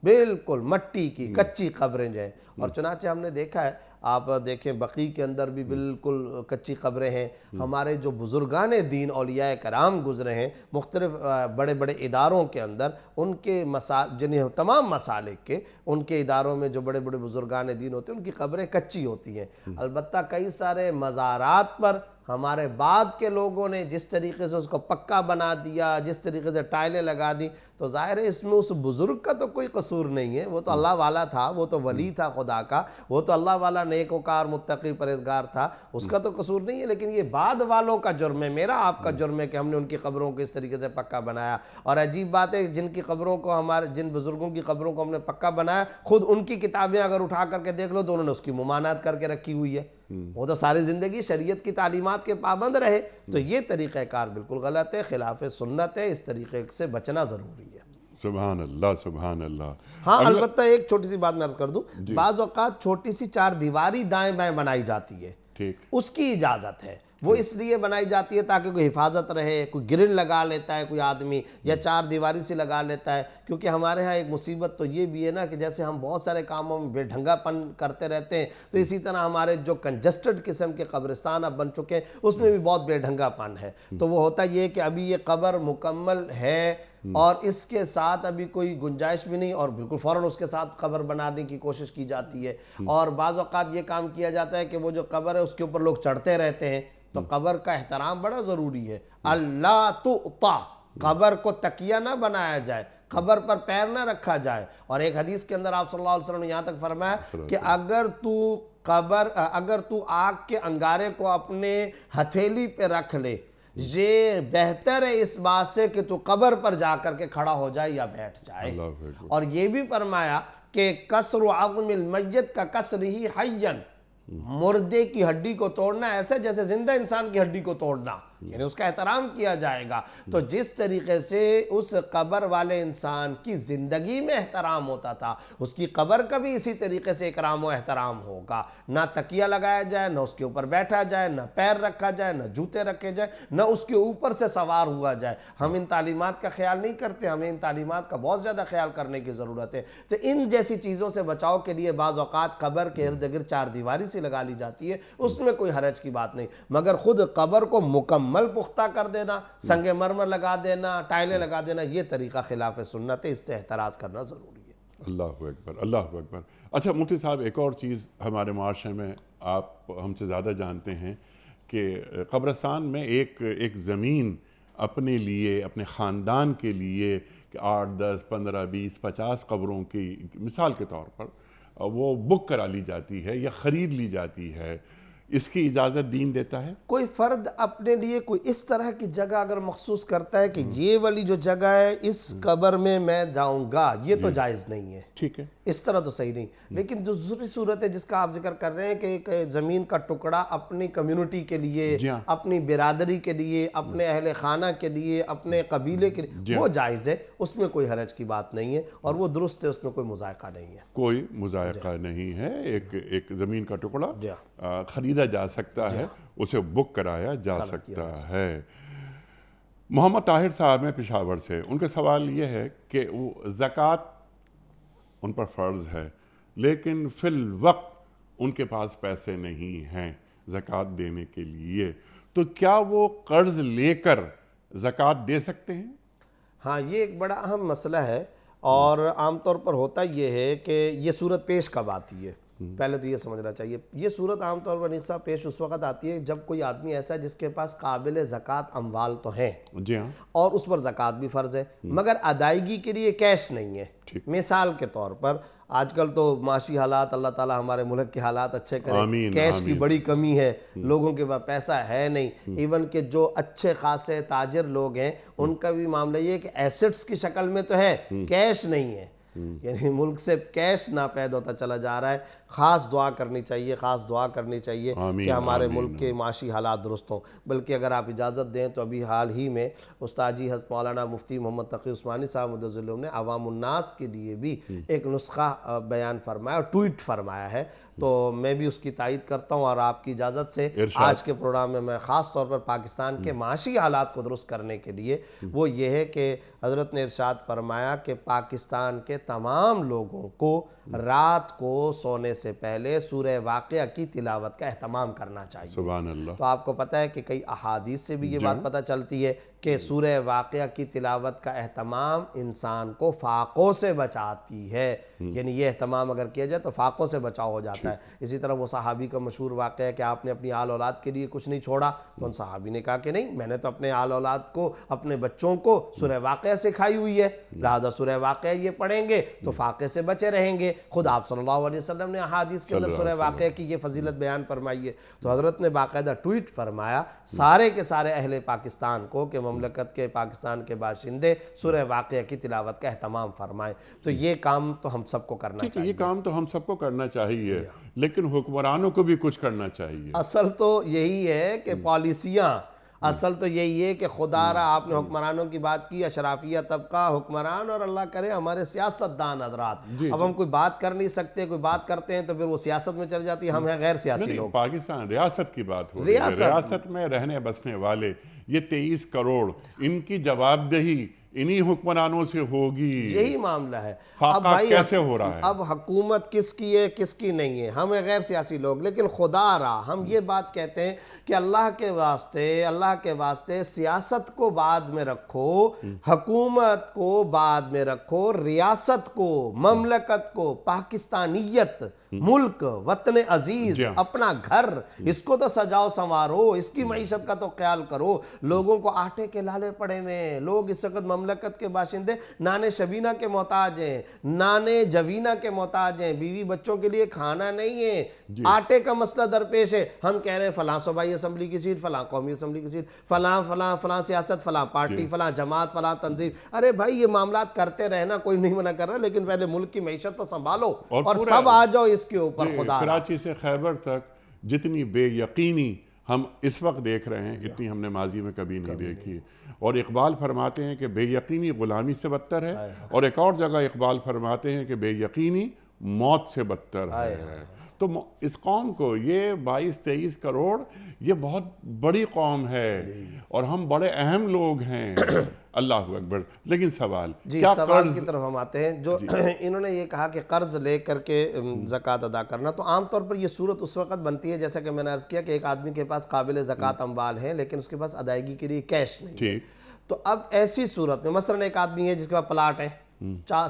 بالکل مٹی کی کچی قبریں جو ہیں. اور چنانچہ ہم نے دیکھا ہے, آپ دیکھیں بقیع کے اندر بھی بالکل کچی قبریں ہیں. ہمارے جو بزرگان دین اولیاء کرام گزرے ہیں مختلف بڑے بڑے اداروں کے اندر, ان کے جنہیں تمام مسالک کے, ان کے اداروں میں جو بڑے بڑے بزرگان دین ہوتے ہیں ان کی قبریں کچی ہوتی ہیں. البتہ کئی سارے مزارات پر ہمارے بعد کے لوگوں نے جس طریقے سے اس کو پکا بنا دیا، جس طریقے سے ٹائلیں لگا دی، تو ظاہر ہے اس میں اس بزرگ کا تو کوئی قصور نہیں ہے، وہ تو اللہ والا تھا، وہ تو ولی تھا خدا کا، وہ تو اللہ والا نیک وکار متقی پرہیزگار تھا، اس کا تو قصور نہیں ہے، لیکن یہ بعد والوں کا جرم ہے، میرا آپ کا جرم ہے کہ ہم نے ان کی قبروں کو اس طریقے سے پکا بنایا۔ اور عجیب بات ہے، جن کی قبروں کو جن بزرگوں کی قبروں کو ہم نے پکا بنایا، خود ان کی کتابیں اگر اٹھا کر کے دیکھ لو تو انہوں نے اس کی ممانعت کر کے رکھی ہوئی ہے، وہ تو ساری زندگی شریعت کی تعلیمات کے پابند رہے۔ تو یہ طریقہ کار بالکل غلط ہے، خلاف سنت ہے، اس طریقے سے بچنا ضروری ہے۔ سبحان اللہ، سبحان اللہ۔ ہاں البتہ ایک چھوٹی سی بات میں عرض کر دوں، بعض اوقات چھوٹی سی چار دیواری دائیں بائیں بنائی جاتی ہے، ٹھیک، اس کی اجازت ہے، وہ اس لیے بنائی جاتی ہے تاکہ کوئی حفاظت رہے، کوئی گرل لگا لیتا ہے کوئی آدمی، یا چار دیواری سے لگا لیتا ہے، کیونکہ ہمارے ہاں ایک مصیبت تو یہ بھی ہے نا کہ جیسے ہم بہت سارے کاموں میں بے ڈھنگا پن کرتے رہتے ہیں، تو اسی طرح ہمارے جو کنجسٹڈ قسم کے قبرستان اب بن چکے ہیں اس میں بھی بہت بے ڈھنگا پن ہے۔ تو وہ ہوتا یہ کہ ابھی یہ قبر مکمل ہے اور اس کے ساتھ ابھی کوئی گنجائش بھی نہیں، اور بالکل فوراً اس کے ساتھ قبر بنانے کی کوشش کی جاتی ہے، اور بعض اوقات یہ کام کیا جاتا ہے کہ وہ جو قبر ہے اس کے اوپر لوگ چڑھتے رہتے ہیں، تو قبر کا احترام بڑا ضروری ہے۔ اللہ تُعْطَى، قبر کو تکیہ نہ بنایا جائے، قبر پر پیر نہ رکھا جائے، اور ایک حدیث کے اندر آپ صلی اللہ علیہ وسلم نے یہاں تک فرمایا کہ اگر تو آگ کے انگارے کو اپنے ہتھیلی پہ رکھ لے، یہ بہتر ہے اس بات سے کہ تو قبر پر جا کر کے کھڑا ہو جائے یا بیٹھ جائے۔ اور یہ بھی فرمایا کہ کسر عظم المیت کا کسر ہی حیًّا، مردے کی ہڈی کو توڑنا ایسے جیسے زندہ انسان کی ہڈی کو توڑنا، یعنی اس کا احترام کیا جائے گا۔ تو جس طریقے سے اس قبر والے انسان کی زندگی میں احترام ہوتا تھا، اس کی قبر کا بھی اسی طریقے سے اکرام و احترام ہوگا، نہ تکیہ لگایا جائے، نہ اس کے اوپر بیٹھا جائے، نہ پیر رکھا جائے، نہ جوتے رکھے جائے، نہ اس کے اوپر سے سوار ہوا جائے۔ ہم ان تعلیمات کا خیال نہیں کرتے، ہمیں ان تعلیمات کا بہت زیادہ خیال کرنے کی ضرورت ہے۔ تو ان جیسی چیزوں سے بچاؤ کے لیے بعض اوقات قبر کے ارد گرد چار دیواری سے لگا لی جاتی ہے، اس میں کوئی حرج کی بات نہیں، مگر خود قبر کو مکمل پختہ کر دینا، سنگ مرمر لگا دینا، ٹائلیں لگا دینا، یہ طریقہ خلاف سنت ہے، اس سے احتراز کرنا ضروری ہے۔ اللہ اکبر، اللہ اکبر۔ اچھا مفتی صاحب، ایک اور چیز ہمارے معاشرے میں آپ ہم سے زیادہ جانتے ہیں کہ قبرستان میں ایک زمین اپنے لیے، اپنے خاندان کے لیے کہ 8 10 15 20 50 قبروں کی مثال کے طور پر وہ بک کرا لی جاتی ہے یا خرید لی جاتی ہے، اس کی اجازت دین دیتا ہے؟ کوئی فرد اپنے لیے کوئی اس طرح کی جگہ اگر مخصوص کرتا ہے کہ یہ والی جو جگہ ہے اس قبر میں جاؤں گا، یہ تو جائز نہیں ہے، ٹھیک ہے، اس طرح تو صحیح نہیں۔ لیکن جو دوسری صورت ہے جس کا آپ ذکر کر رہے ہیں کہ ایک زمین کا ٹکڑا اپنی کمیونٹی کے لیے، اپنی برادری کے لیے، اپنے اہل خانہ کے لیے، اپنے قبیلے کے لیے، وہ جائز ہے، اس میں کوئی حرج کی بات نہیں ہے، اور وہ درست ہے، اس میں کوئی مذائقہ نہیں ہے، کوئی مذائقہ نہیں ہے۔ ایک زمین کا ٹکڑا خریدا جا سکتا ہے، اسے بک کرایا جا سکتا ہے۔ محمد طاہر صاحب ہیں پشاور سے، ان کا سوال یہ ہے کہ وہ زکوٰۃ ان پر فرض ہے، لیکن فی الوقت ان کے پاس پیسے نہیں ہیں زکوٰۃ دینے کے لیے، تو کیا وہ قرض لے کر زکوٰۃ دے سکتے ہیں؟ ہاں یہ ایک بڑا اہم مسئلہ ہے، اور عام طور پر ہوتا یہ ہے کہ یہ صورت پیش کب آتی ہے، پہلے تو یہ سمجھنا چاہیے۔ یہ صورت عام طور پر نقصہ پیش اس وقت آتی ہے جب کوئی آدمی ایسا ہے جس کے پاس قابل زکوٰۃ اموال تو ہیں، جی ہاں، اور اس پر زکوٰۃ بھی فرض ہے، مگر ادائیگی کے لیے کیش نہیں ہے۔ مثال کے طور پر آج کل تو معاشی حالات، اللہ تعالیٰ ہمارے ملک کے حالات اچھے کریں، کیش کی بڑی کمی ہے، لوگوں کے پاس پیسہ ہے نہیں، ایون کہ جو اچھے خاصے تاجر لوگ ہیں ان کا بھی معاملہ یہ ہے کہ ایسٹس کی شکل میں تو ہے، کیش نہیں ہے، یعنی ملک سے کیش ناپید ہوتا چلا جا رہا ہے۔ خاص دعا کرنی چاہیے، خاص دعا کرنی چاہیے کہ ہمارے ملک کے معاشی حالات درست ہوں۔ بلکہ اگر آپ اجازت دیں تو ابھی حال ہی میں استاد جی حضرت مولانا مفتی محمد تقی عثمانی صاحب مدظر اللہ نے عوام الناس کے لیے بھی ایک نسخہ بیان فرمایا اور ٹویٹ فرمایا ہے، تو میں بھی اس کی تائید کرتا ہوں، اور آپ کی اجازت سے آج کے پروگرام میں میں خاص طور پر پاکستان کے معاشی حالات کو درست کرنے کے لیے وہ یہ ہے کہ حضرت نے ارشاد فرمایا کہ پاکستان کے تمام لوگوں کو رات کو سونے سے پہلے سورہ واقعہ کی تلاوت کا اہتمام کرنا چاہیے۔ سبحان اللہ۔ تو آپ کو پتہ ہے کہ کئی احادیث سے بھی یہ بات پتہ چلتی ہے کہ سورہ واقعہ کی تلاوت کا اہتمام انسان کو فاقوں سے بچاتی ہے، یعنی یہ اہتمام اگر کیا جائے تو فاقوں سے بچاؤ ہو جاتا ہے۔ اسی طرح وہ صحابی کا مشہور واقعہ ہے کہ آپ نے اپنی آل اولاد کے لیے کچھ نہیں چھوڑا، تو ان صحابی نے کہا کہ نہیں، میں نے تو اپنے آل اولاد کو، اپنے بچوں کو سورہ واقعہ سکھائی ہوئی ہے، لہذا سورہ واقعہ یہ پڑھیں گے تو فاقے سے بچے رہیں گے۔ خود آپ صلی اللہ علیہ وسلم نے احادیث کے اندر سورہ واقعہ کی یہ فضیلت بیان فرمائی ہے۔ تو حضرت نے باقاعدہ ٹویٹ فرمایا سارے کے سارے اہل پاکستان کو کہ مملکت کے پاکستان کے باشندے سورہ واقعہ کی تلاوت کا اہتمام فرمائیں۔ تو یہ کام تو ہم سب کو کرنا چاہیے۔ یہ کام تو ہم سب کو کرنا چاہیے، لیکن حکمرانوں کو بھی کچھ کرنا چاہیے۔ اصل تو یہی ہے کہ پالیسیاں، اصل تو یہی ہے کہ خدا را آپ نے حکمرانوں کی بات کی، اشرافیہ طبقہ، حکمران، اور اللہ کرے ہمارے سیاستدان حضرات، اب ہم کوئی بات کر نہیں سکتے، کوئی بات کرتے ہیں تو پھر وہ سیاست میں چل جاتی ہے، ہم ہیں غیر سیاسی لوگ۔ پاکستان ریاست کی بات ہو رہی ہے، ریاست میں رہنے بسنے والے یہ 23 کروڑ، ان کی جواب دہی انہی حکمرانوں سے ہوگی۔ یہی معاملہ ہے۔ فاقہ کیسے ہو رہا ہے؟ اب حکومت کس کی ہے کس کی نہیں ہے، ہم ہیں غیر سیاسی لوگ، لیکن خدا را ہم یہ بات کہتے ہیں کہ اللہ کے واسطے سیاست کو بعد میں رکھو، حکومت کو بعد میں رکھو، ریاست کو، مملکت کو، پاکستانیت، ملک، وطن عزیز، اپنا گھر، اس کو تو سجاؤ سنوارو، اس کی معیشت کا تو خیال کرو۔ لوگوں کو آٹے کے لالے پڑے ہوئے، لوگ اس وقت مملکت کے باشندے نانے شبینہ کے محتاج ہیں، نانے جوینہ کے محتاج ہیں، بیوی بچوں کے لیے کھانا نہیں ہے، آٹے کا مسئلہ درپیش ہے۔ ہم کہہ رہے ہیں فلاں صوبائی اسمبلی کی سیٹ، فلاں قومی اسمبلی کی سیٹ، فلاں سیاست، فلاں پارٹی، فلاں جماعت، فلاں تنظیم۔ ارے بھائی یہ معاملات کرتے رہنا، کوئی نہیں منع کر رہا، لیکن پہلے ملک کی معیشت تو سنبھالو اور سب آ جاؤ اس کے اوپر۔ خدا کراچی سے خیبر تک جتنی بے یقینی ہم اس وقت دیکھ رہے ہیں، اتنی ہم نے ماضی میں کبھی نہیں دیکھی۔ اور اقبال فرماتے ہیں کہ بے یقینی غلامی سے بدتر ہے، اور ایک اور جگہ اقبال فرماتے ہیں کہ بے یقینی موت سے بدتر ہے۔ تو اس قوم کو یہ 22-23 کروڑ یہ بہت بڑی قوم ہے، اور ہم بڑے اہم لوگ ہیں۔ اللہ اکبر۔ لیکن سوال سوال کی طرف ہم آتے ہیں، جو انہوں نے یہ کہا کہ قرض لے کر کے زکوٰۃ ادا کرنا، تو عام طور پر یہ صورت اس وقت بنتی ہے جیسا کہ میں نے عرض کیا کہ ایک آدمی کے پاس قابل زکوٰۃ اموال ہیں لیکن اس کے پاس ادائیگی کے لیے کیش نہیں ہے۔ تو اب ایسی صورت میں مثلاً ایک آدمی ہے جس کے پاس پلاٹ ہیں،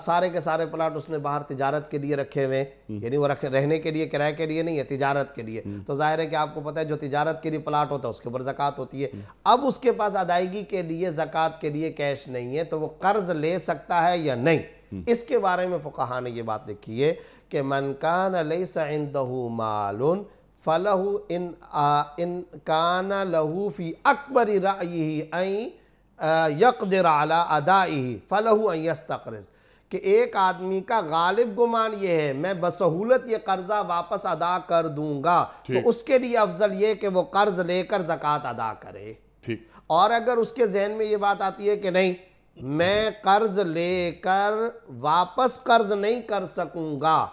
سارے کے سارے پلاٹ اس نے باہر تجارت کے لیے رکھے ہوئے ہیں، یعنی وہ رہنے کے لیے، کرائے کے لیے نہیں ہے، تجارت کے لیے۔ تو ظاہر ہے کہ آپ کو پتہ ہے جو تجارت کے لیے پلاٹ ہوتا ہے اس کے اوپر زکوٰۃ ہوتی ہے۔ اب اس کے پاس ادائیگی کے لیے زکوٰۃ کے لیے کیش نہیں ہے، تو وہ قرض لے سکتا ہے یا نہیں؟ اس کے بارے میں فقہاء نے یہ بات لکھی ہے کہ من کان لیس عنده مال فلہ ان کان لہ فی اکبر رأیہ ان یقدر علی ادائہ فلہ ان یستقرض، کہ ایک آدمی کا غالب گمان یہ ہے میں بسہولت یہ قرضہ واپس ادا کر دوں گا، تو اس کے لیے افضل یہ کہ وہ قرض لے کر زکوٰۃ ادا کرے۔ اور اگر اس کے ذہن میں یہ بات آتی ہے کہ نہیں میں قرض لے کر واپس قرض نہیں کر سکوں گا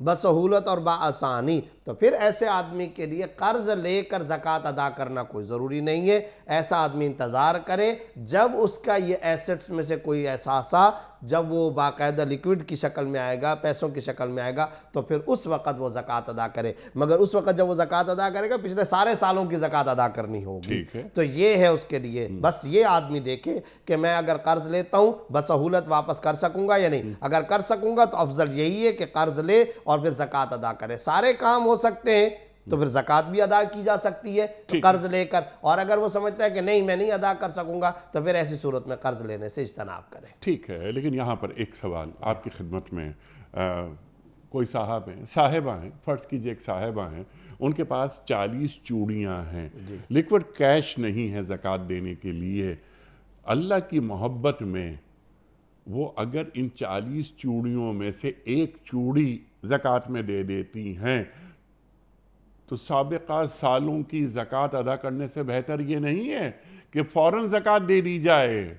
بسہولت اور بآسانی، تو پھر ایسے آدمی کے لیے قرض لے کر زکوٰۃ ادا کرنا کوئی ضروری نہیں ہے۔ ایسا آدمی انتظار کرے جب اس کا یہ ایسٹس میں سے کوئی احساسہ جب وہ باقاعدہ لیکوڈ کی شکل میں آئے گا، پیسوں کی شکل میں آئے گا، تو پھر اس وقت وہ زکوٰۃ ادا کرے۔ مگر اس وقت جب وہ زکوٰۃ ادا کرے گا پچھلے سارے سالوں کی زکوٰۃ ادا کرنی ہوگی۔ تو یہ ہے اس کے لیے، بس یہ آدمی دیکھے کہ میں اگر قرض لیتا ہوں بسہولت واپس کر سکوں گا یا نہیں۔ اگر کر سکوں گا تو افضل یہی ہے کہ قرض لے اور پھر زکوٰۃ ادا کرے۔ سارے کام ہو سکتے ہیں تو پھر زکوٰۃ بھی ادا کی جا سکتی ہے قرض لے کر، اور اگر وہ سمجھتا ہے کہ نہیں میں نہیں ادا کر سکوں گا تو پھر ایسی صورت میں قرض لینے سے اجتناب کرے۔ ٹھیک ہے، لیکن یہاں پر ایک سوال آپ کی خدمت میں، کوئی صاحب ہیں، صاحبہ ہیں، فرض کیجئے ایک صاحبہ ہیں، ان کے پاس 40 چوڑیاں ہیں، لیکوڈ کیش نہیں ہے زکوٰۃ دینے کے لیے۔ اللہ کی محبت میں وہ اگر ان 40 چوڑیوں میں سے ایک چوڑی زکوٰۃ میں دے دیتی ہیں تو سابقہ سالوں کی زکوٰۃ ادا کرنے سے بہتر یہ نہیں ہے کہ فوراً زکوٰۃ دے دی جائے؟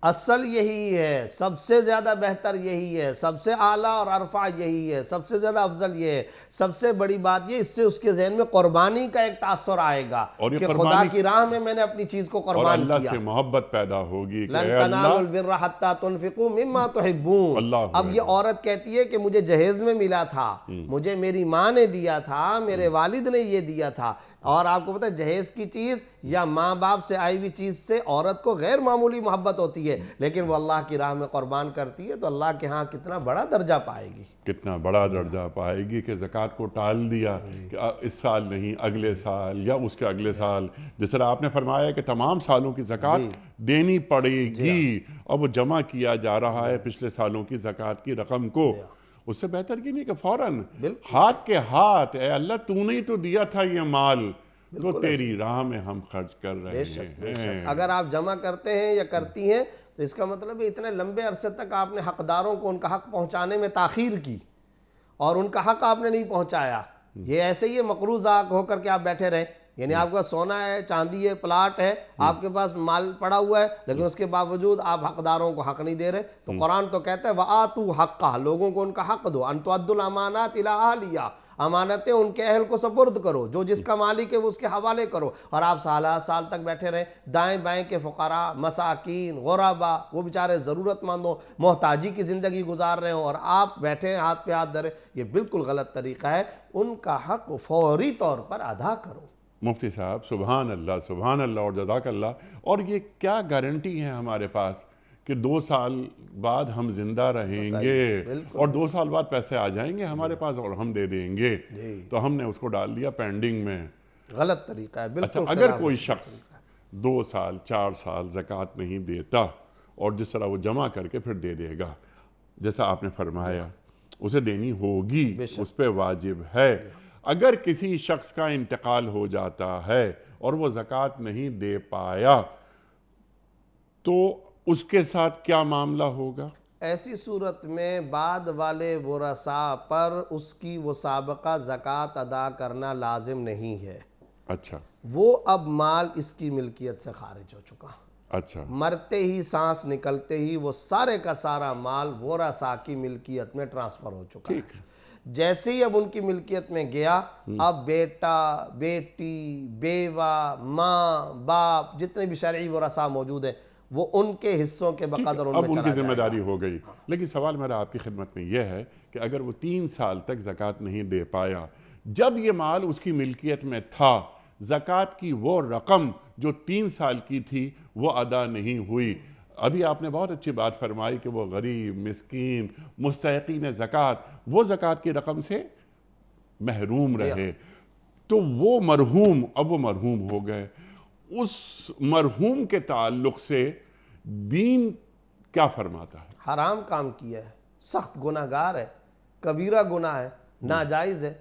اصل یہی ہے، سب سے زیادہ بہتر یہی ہے، سب سے اعلیٰ اور ارفع یہی ہے، سب سے زیادہ افضل یہ ہے، سب سے بڑی بات یہ، اس سے اس کے ذہن میں قربانی کا ایک تاثر آئے گا کہ خدا کی راہ میں میں نے اپنی چیز کو قربان کیا، اور اللہ سے محبت پیدا ہوگی کہ لن تنالوا البر حتی تنفقوا مما تحبون۔ اب یہ عورت کہتی ہے کہ مجھے جہیز میں ملا تھا، مجھے میری ماں نے دیا تھا، میرے والد نے یہ دیا تھا، اور آپ کو پتہ ہے جہیز کی چیز یا ماں باپ سے آئی ہوئی چیز سے عورت کو غیر معمولی محبت ہوتی ہے، لیکن وہ اللہ کی راہ میں قربان کرتی ہے تو اللہ کے ہاں کتنا بڑا درجہ پائے گی، کتنا بڑا درجہ پائے گی کہ زکوٰۃ کو ٹال دیا کہ اس سال نہیں اگلے سال یا اس کے اگلے سال، جس طرح آپ نے فرمایا کہ تمام سالوں کی زکوٰۃ دینی پڑے گی اور وہ جمع کیا جا رہا ہے پچھلے سالوں کی زکوٰۃ کی رقم کو، اس سے بہتر کی نہیں کہ فوراً ہاتھ کے ہاتھ اے اللہ تو نے ہی تو دیا تھا یہ مال تو تیری راہ میں ہم خرچ کر رہے ہیں۔ اگر آپ جمع کرتے ہیں یا کرتی ہیں تو اس کا مطلب ہے اتنے لمبے عرصے تک آپ نے حقداروں کو ان کا حق پہنچانے میں تاخیر کی اور ان کا حق آپ نے نہیں پہنچایا، یہ ایسے ہی مقروض ہو کر کے آپ بیٹھے رہے، یعنی آپ کا سونا ہے، چاندی ہے، پلاٹ ہے، آپ کے پاس مال پڑا ہوا ہے، لیکن اس کے باوجود آپ حقداروں کو حق نہیں دے رہے، تو قرآن تو کہتا ہے وَآتُوا حَقَّهُ، لوگوں کو ان کا حق دو، أَن تُؤَدُّوا الْأَمَانَاتِ إِلَىٰ أَهْلِهَا، امانتیں ان کے اہل کو سپرد کرو، جو جس کا مالک ہے وہ اس کے حوالے کرو، اور آپ سال تک بیٹھے رہے، دائیں بائیں کے فقراء، مساکین، غربا، وہ بیچارے ضرورت مندوں، محتاجی کی زندگی گزار رہے ہوں اور آپ بیٹھے ہاتھ پہ ہاتھ دھرے، یہ بالکل غلط طریقہ ہے، ان کا حق فوری طور پر ادا کرو۔ مفتی صاحب سبحان اللہ اور جزاک اللہ، اور یہ کیا گارنٹی ہے ہمارے پاس کہ 2 سال بعد ہم زندہ رہیں گے اور 2 سال بعد پیسے آ جائیں گے ہمارے پاس اور ہم دے دیں گے، تو ہم نے اس کو ڈال دیا پینڈنگ میں۔ غلط طریقہ ہے، بالکل۔ اچھا، اگر کوئی شخص 2 سال 4 سال زکوٰۃ نہیں دیتا اور جس طرح وہ جمع کر کے پھر دے دے گا، جیسا آپ نے فرمایا اسے دینی ہوگی، اس پہ واجب ہے۔ اگر کسی شخص کا انتقال ہو جاتا ہے اور وہ زکوٰۃ نہیں دے پایا تو اس کے ساتھ کیا معاملہ ہوگا؟ ایسی صورت میں بعد والے ورثاء پر اس کی وہ سابقہ زکوٰۃ ادا کرنا لازم نہیں ہے۔ اچھا، وہ اب مال اس کی ملکیت سے خارج ہو چکا، اچھا، مرتے ہی سانس نکلتے ہی وہ سارے کا سارا مال ورثاء کی ملکیت میں ٹرانسفر ہو چکا ہے۔ جیسے ہی اب ان کی ملکیت میں گیا، اب بیٹا، بیٹی، بیوہ، ماں، باپ، جتنے بھی شرعی ورثاء موجود ہیں وہ ان کے حصوں کے بقدر ان میں اب ان چلا کی جائے ذمہ گا۔ داری ہو گئی۔ لیکن سوال میرا آپ کی خدمت میں یہ ہے کہ اگر وہ 3 سال تک زکوٰۃ نہیں دے پایا، جب یہ مال اس کی ملکیت میں تھا، زکوٰۃ کی وہ رقم جو 3 سال کی تھی وہ ادا نہیں ہوئی، ابھی آپ نے بہت اچھی بات فرمائی کہ وہ غریب، مسکین، مستحقین زکوٰۃ وہ زکوٰۃ کی رقم سے محروم رہے، تو وہ مرحوم، اب وہ مرحوم ہو گئے، اس مرحوم کے تعلق سے دین کیا فرماتا ہے؟ حرام کام کیا ہے، سخت گناہ گار ہے، کبیرہ گناہ ہے، ناجائز ہے،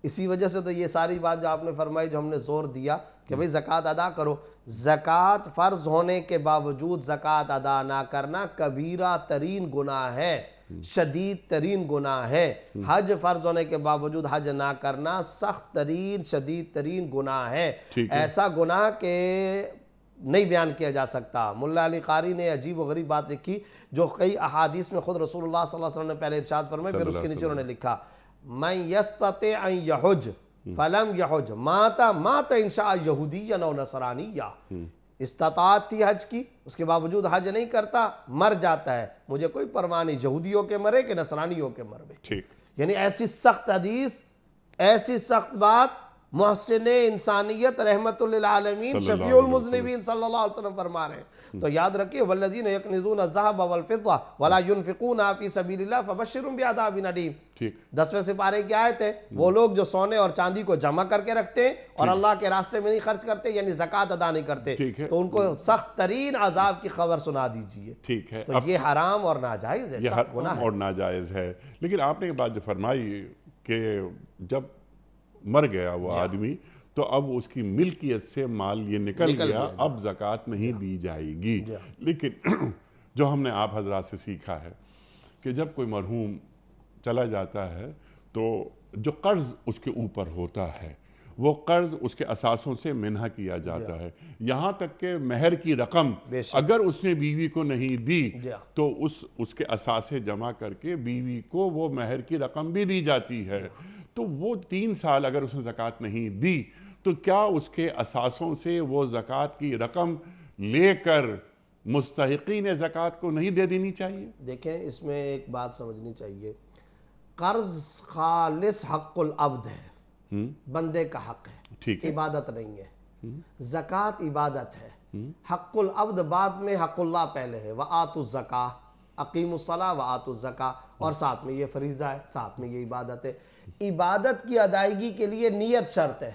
اسی وجہ سے تو یہ ساری بات جو آپ نے فرمائی، جو ہم نے زور دیا کہ بھئی زکوٰۃ ادا کرو، زکوٰۃ فرض ہونے کے باوجود زکوٰۃ ادا نہ کرنا کبیرہ ترین گناہ ہے، شدید ترین گناہ ہے۔ حج فرض ہونے کے باوجود حج نہ کرنا سخت ترین شدید ترین گناہ ہے، ایسا گناہ کہ نہیں بیان کیا جا سکتا۔ ملا علی قاری نے عجیب و غریب بات لکھی جو کئی احادیث میں خود رسول اللہ صلی اللہ علیہ وسلم نے پہلے ارشاد فرمائے، پھر اس کے نیچے انہوں نے لکھا من یستطع ان یحج فلم یحج مات انشاء یہودیا او نصرانیہ، استطاعت تھی حج کی، اس کے باوجود حج نہیں کرتا، مر جاتا ہے، مجھے کوئی پرواہ نہیں یہودیوں کے مرے کہ نصرانیوں کے مرے۔ یعنی ایسی سخت حدیث، ایسی سخت بات، محسن انسانیت رحمت للعالمین شفیع المذنبین صلی اللہ علیہ وسلم فرما رہے ہیں۔ تو یاد رکھیے والذین یکنزون الذھب والفضہ ولا ينفقونها فی سبیل اللہ فبشرهم بعذاب علیم۔ 10ویں سپارے کی آیت ہے، وہ لوگ جو سونے اور چاندی کو جمع کر کے رکھتے ہیں اور اللہ کے راستے میں نہیں خرچ کرتے، یعنی زکوٰۃ ادا نہیں کرتے، تو ان کو سخت ترین عذاب کی خبر سنا دیجیے۔ ٹھیک ہے، تو یہ حرام اور ناجائز ہے، یہ سخت گناہ حرام اور ناجائز ہے۔ لیکن آپ نے ایک بات جو فرمائی کہ جب مر گیا وہ آدمی تو اب اس کی ملکیت سے مال یہ نکل گیا، اب زکوٰۃ نہیں دی جائے گی۔ لیکن جو ہم نے آپ حضرات سے سیکھا ہے کہ جب کوئی مرحوم چلا جاتا ہے تو جو قرض اس کے اوپر ہوتا ہے وہ قرض اس کے اثاثوں سے منحہ کیا جاتا ہے، یہاں تک کہ مہر کی رقم اگر اس نے بیوی کو نہیں دی تو اس کے اثاثے جمع کر کے بیوی کو وہ مہر کی رقم بھی دی جاتی ہے۔ تو وہ 3 سال اگر اس نے زکوٰۃ نہیں دی تو کیا اس کے اثاثوں سے وہ زکوٰۃ کی رقم لے کر مستحقین زکوٰۃ کو نہیں دے دینی چاہیے؟ دیکھیں اس میں ایک بات سمجھنی چاہیے، قرض خالص حق العبد ہے، بندے کا حق ہے، ٹھیک ہے، عبادت نہیں ہے۔ زکوٰۃ عبادت ہے، حق العبد بعد میں حق اللہ پہلے ہے، وآتوا الزکاۃ، اقیموا الصلاۃ وآتوا الزکاۃ، اور ساتھ میں یہ فریضہ ہے، ساتھ میں یہ عبادت ہے۔ عبادت کی ادائیگی کے لیے نیت شرط ہے،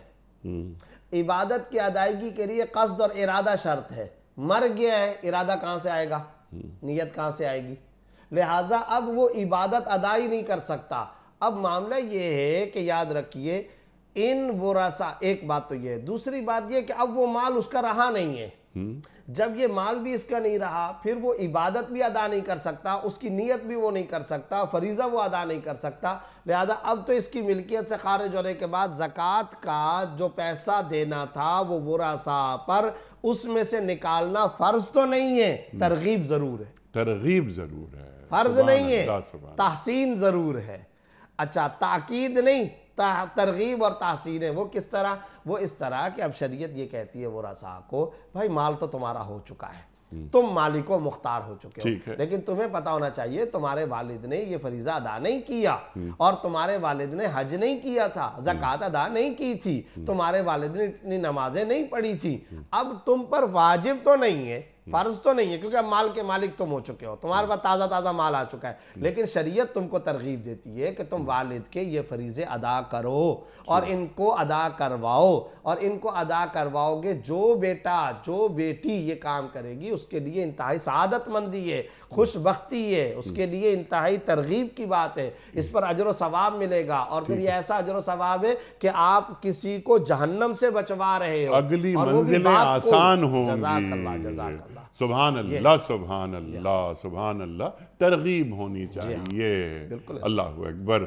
عبادت کی ادائیگی کے لیے قصد اور ارادہ شرط ہے۔ مر گیا ہے، ارادہ کہاں سے آئے گا، نیت کہاں سے آئے گی؟ لہٰذا اب وہ عبادت ادا ہی نہیں کر سکتا۔ اب معاملہ یہ ہے کہ یاد رکھیے ان ورثہ، ایک بات تو یہ ہے، دوسری بات یہ کہ اب وہ مال اس کا رہا نہیں ہے۔ جب یہ مال بھی اس کا نہیں رہا، پھر وہ عبادت بھی ادا نہیں کر سکتا، اس کی نیت بھی وہ نہیں کر سکتا، فریضہ وہ ادا نہیں کر سکتا۔ لہذا اب تو اس کی ملکیت سے خارج ہونے کے بعد زکوٰۃ کا جو پیسہ دینا تھا وہ ورثہ پر، اس میں سے نکالنا فرض تو نہیں ہے، ترغیب ضرور ہے، ترغیب ضرور ہے، فرض سبحان نہیں ہے، اللہ، سبحان اللہ۔ تحسین ضرور ہے۔ اچھا، تاکید نہیں، ترغیب اور تحسین ہے۔ وہ کس طرح؟ وہ اس طرح کہ اب شریعت یہ کہتی ہے ورثاء کو، بھائی مال تو تمہارا ہو چکا ہے، تم مالک و مختار ہو چکے ٹھیک ہو، ہے، لیکن تمہیں پتا ہونا چاہیے تمہارے والد نے یہ فریضہ ادا نہیں کیا، اور تمہارے والد نے حج نہیں کیا تھا، زکوٰۃ ادا نہیں کی تھی، تمہارے والد نے اتنی نمازیں نہیں پڑھی تھی۔ اب تم پر واجب تو نہیں ہے، فرض تو نہیں ہے، کیونکہ اب مال کے مالک تم ہو چکے ہو، تمہارے پاس تازہ تازہ مال آ چکا ہے، لیکن شریعت تم کو ترغیب دیتی ہے کہ تم والد کے یہ فریضے ادا کرو اور ان کو ادا کرواؤ، اور ان کو ادا کرواؤ گے، جو بیٹا جو بیٹی یہ کام کرے گی اس کے لیے انتہائی سعادت مندی ہے، خوش بختی ہے، اس کے لیے انتہائی ترغیب کی بات ہے، اس پر اجر و ثواب ملے گا، اور پھر یہ ایسا اجر و ثواب ہے کہ آپ کسی کو جہنم سے بچوا رہے ہو، اگلی اور وہ بھی منزلیں بات کو، آسان ہوں گی۔ جزاک اللہ، جزاک اللہ۔ سبحان اللہ، سبحان اللہ، سبحان اللہ، ترغیب ہونی چاہیے۔ بالکل اللہ اکبر۔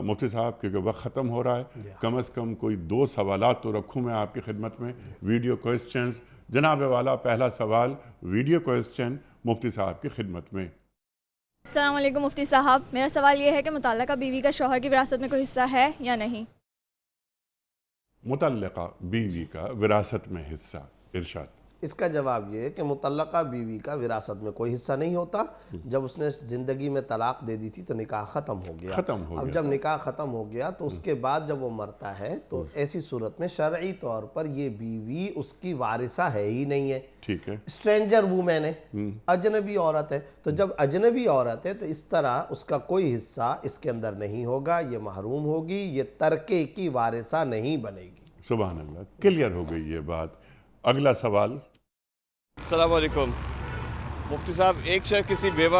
مفتی صاحب کیونکہ وقت ختم ہو رہا ہے، کم از کم کوئی 2 سوالات تو رکھوں میں آپ کی خدمت میں، ویڈیو کوئسچنز۔ جناب والا پہلا سوال ویڈیو کوئسچن مفتی صاحب کی خدمت میں۔ السلام علیکم مفتی صاحب، میرا سوال یہ ہے کہ متعلقہ بیوی کا شوہر کی وراثت میں کوئی حصہ ہے یا نہیں؟ متعلقہ بیوی کا وراثت میں حصہ، ارشاد۔ اس کا جواب یہ ہے کہ متعلقہ بیوی کا وراثت میں کوئی حصہ نہیں ہوتا۔ جب اس نے زندگی میں طلاق دے دی تھی تو نکاح ختم ہو گیا، اب جب نکاح ختم ہو گیا تو اس کے بعد جب وہ مرتا ہے تو ایسی صورت میں شرعی طور پر یہ بیوی اس کی وارثہ ہے ہی نہیں ہے، ٹھیک ہے، اسٹرینجر وومین ہے، اجنبی عورت ہے۔ تو جب اجنبی عورت ہے تو اس طرح اس کا کوئی حصہ اس کے اندر نہیں ہوگا، یہ محروم ہوگی، یہ ترکے کی وارثہ نہیں بنے گی۔ سبحان اللہ، کلیئر ہو گئی یہ بات۔ اگلا سوال۔ السلام علیکم مفتی صاحب، ایک شخص کسی بیوہ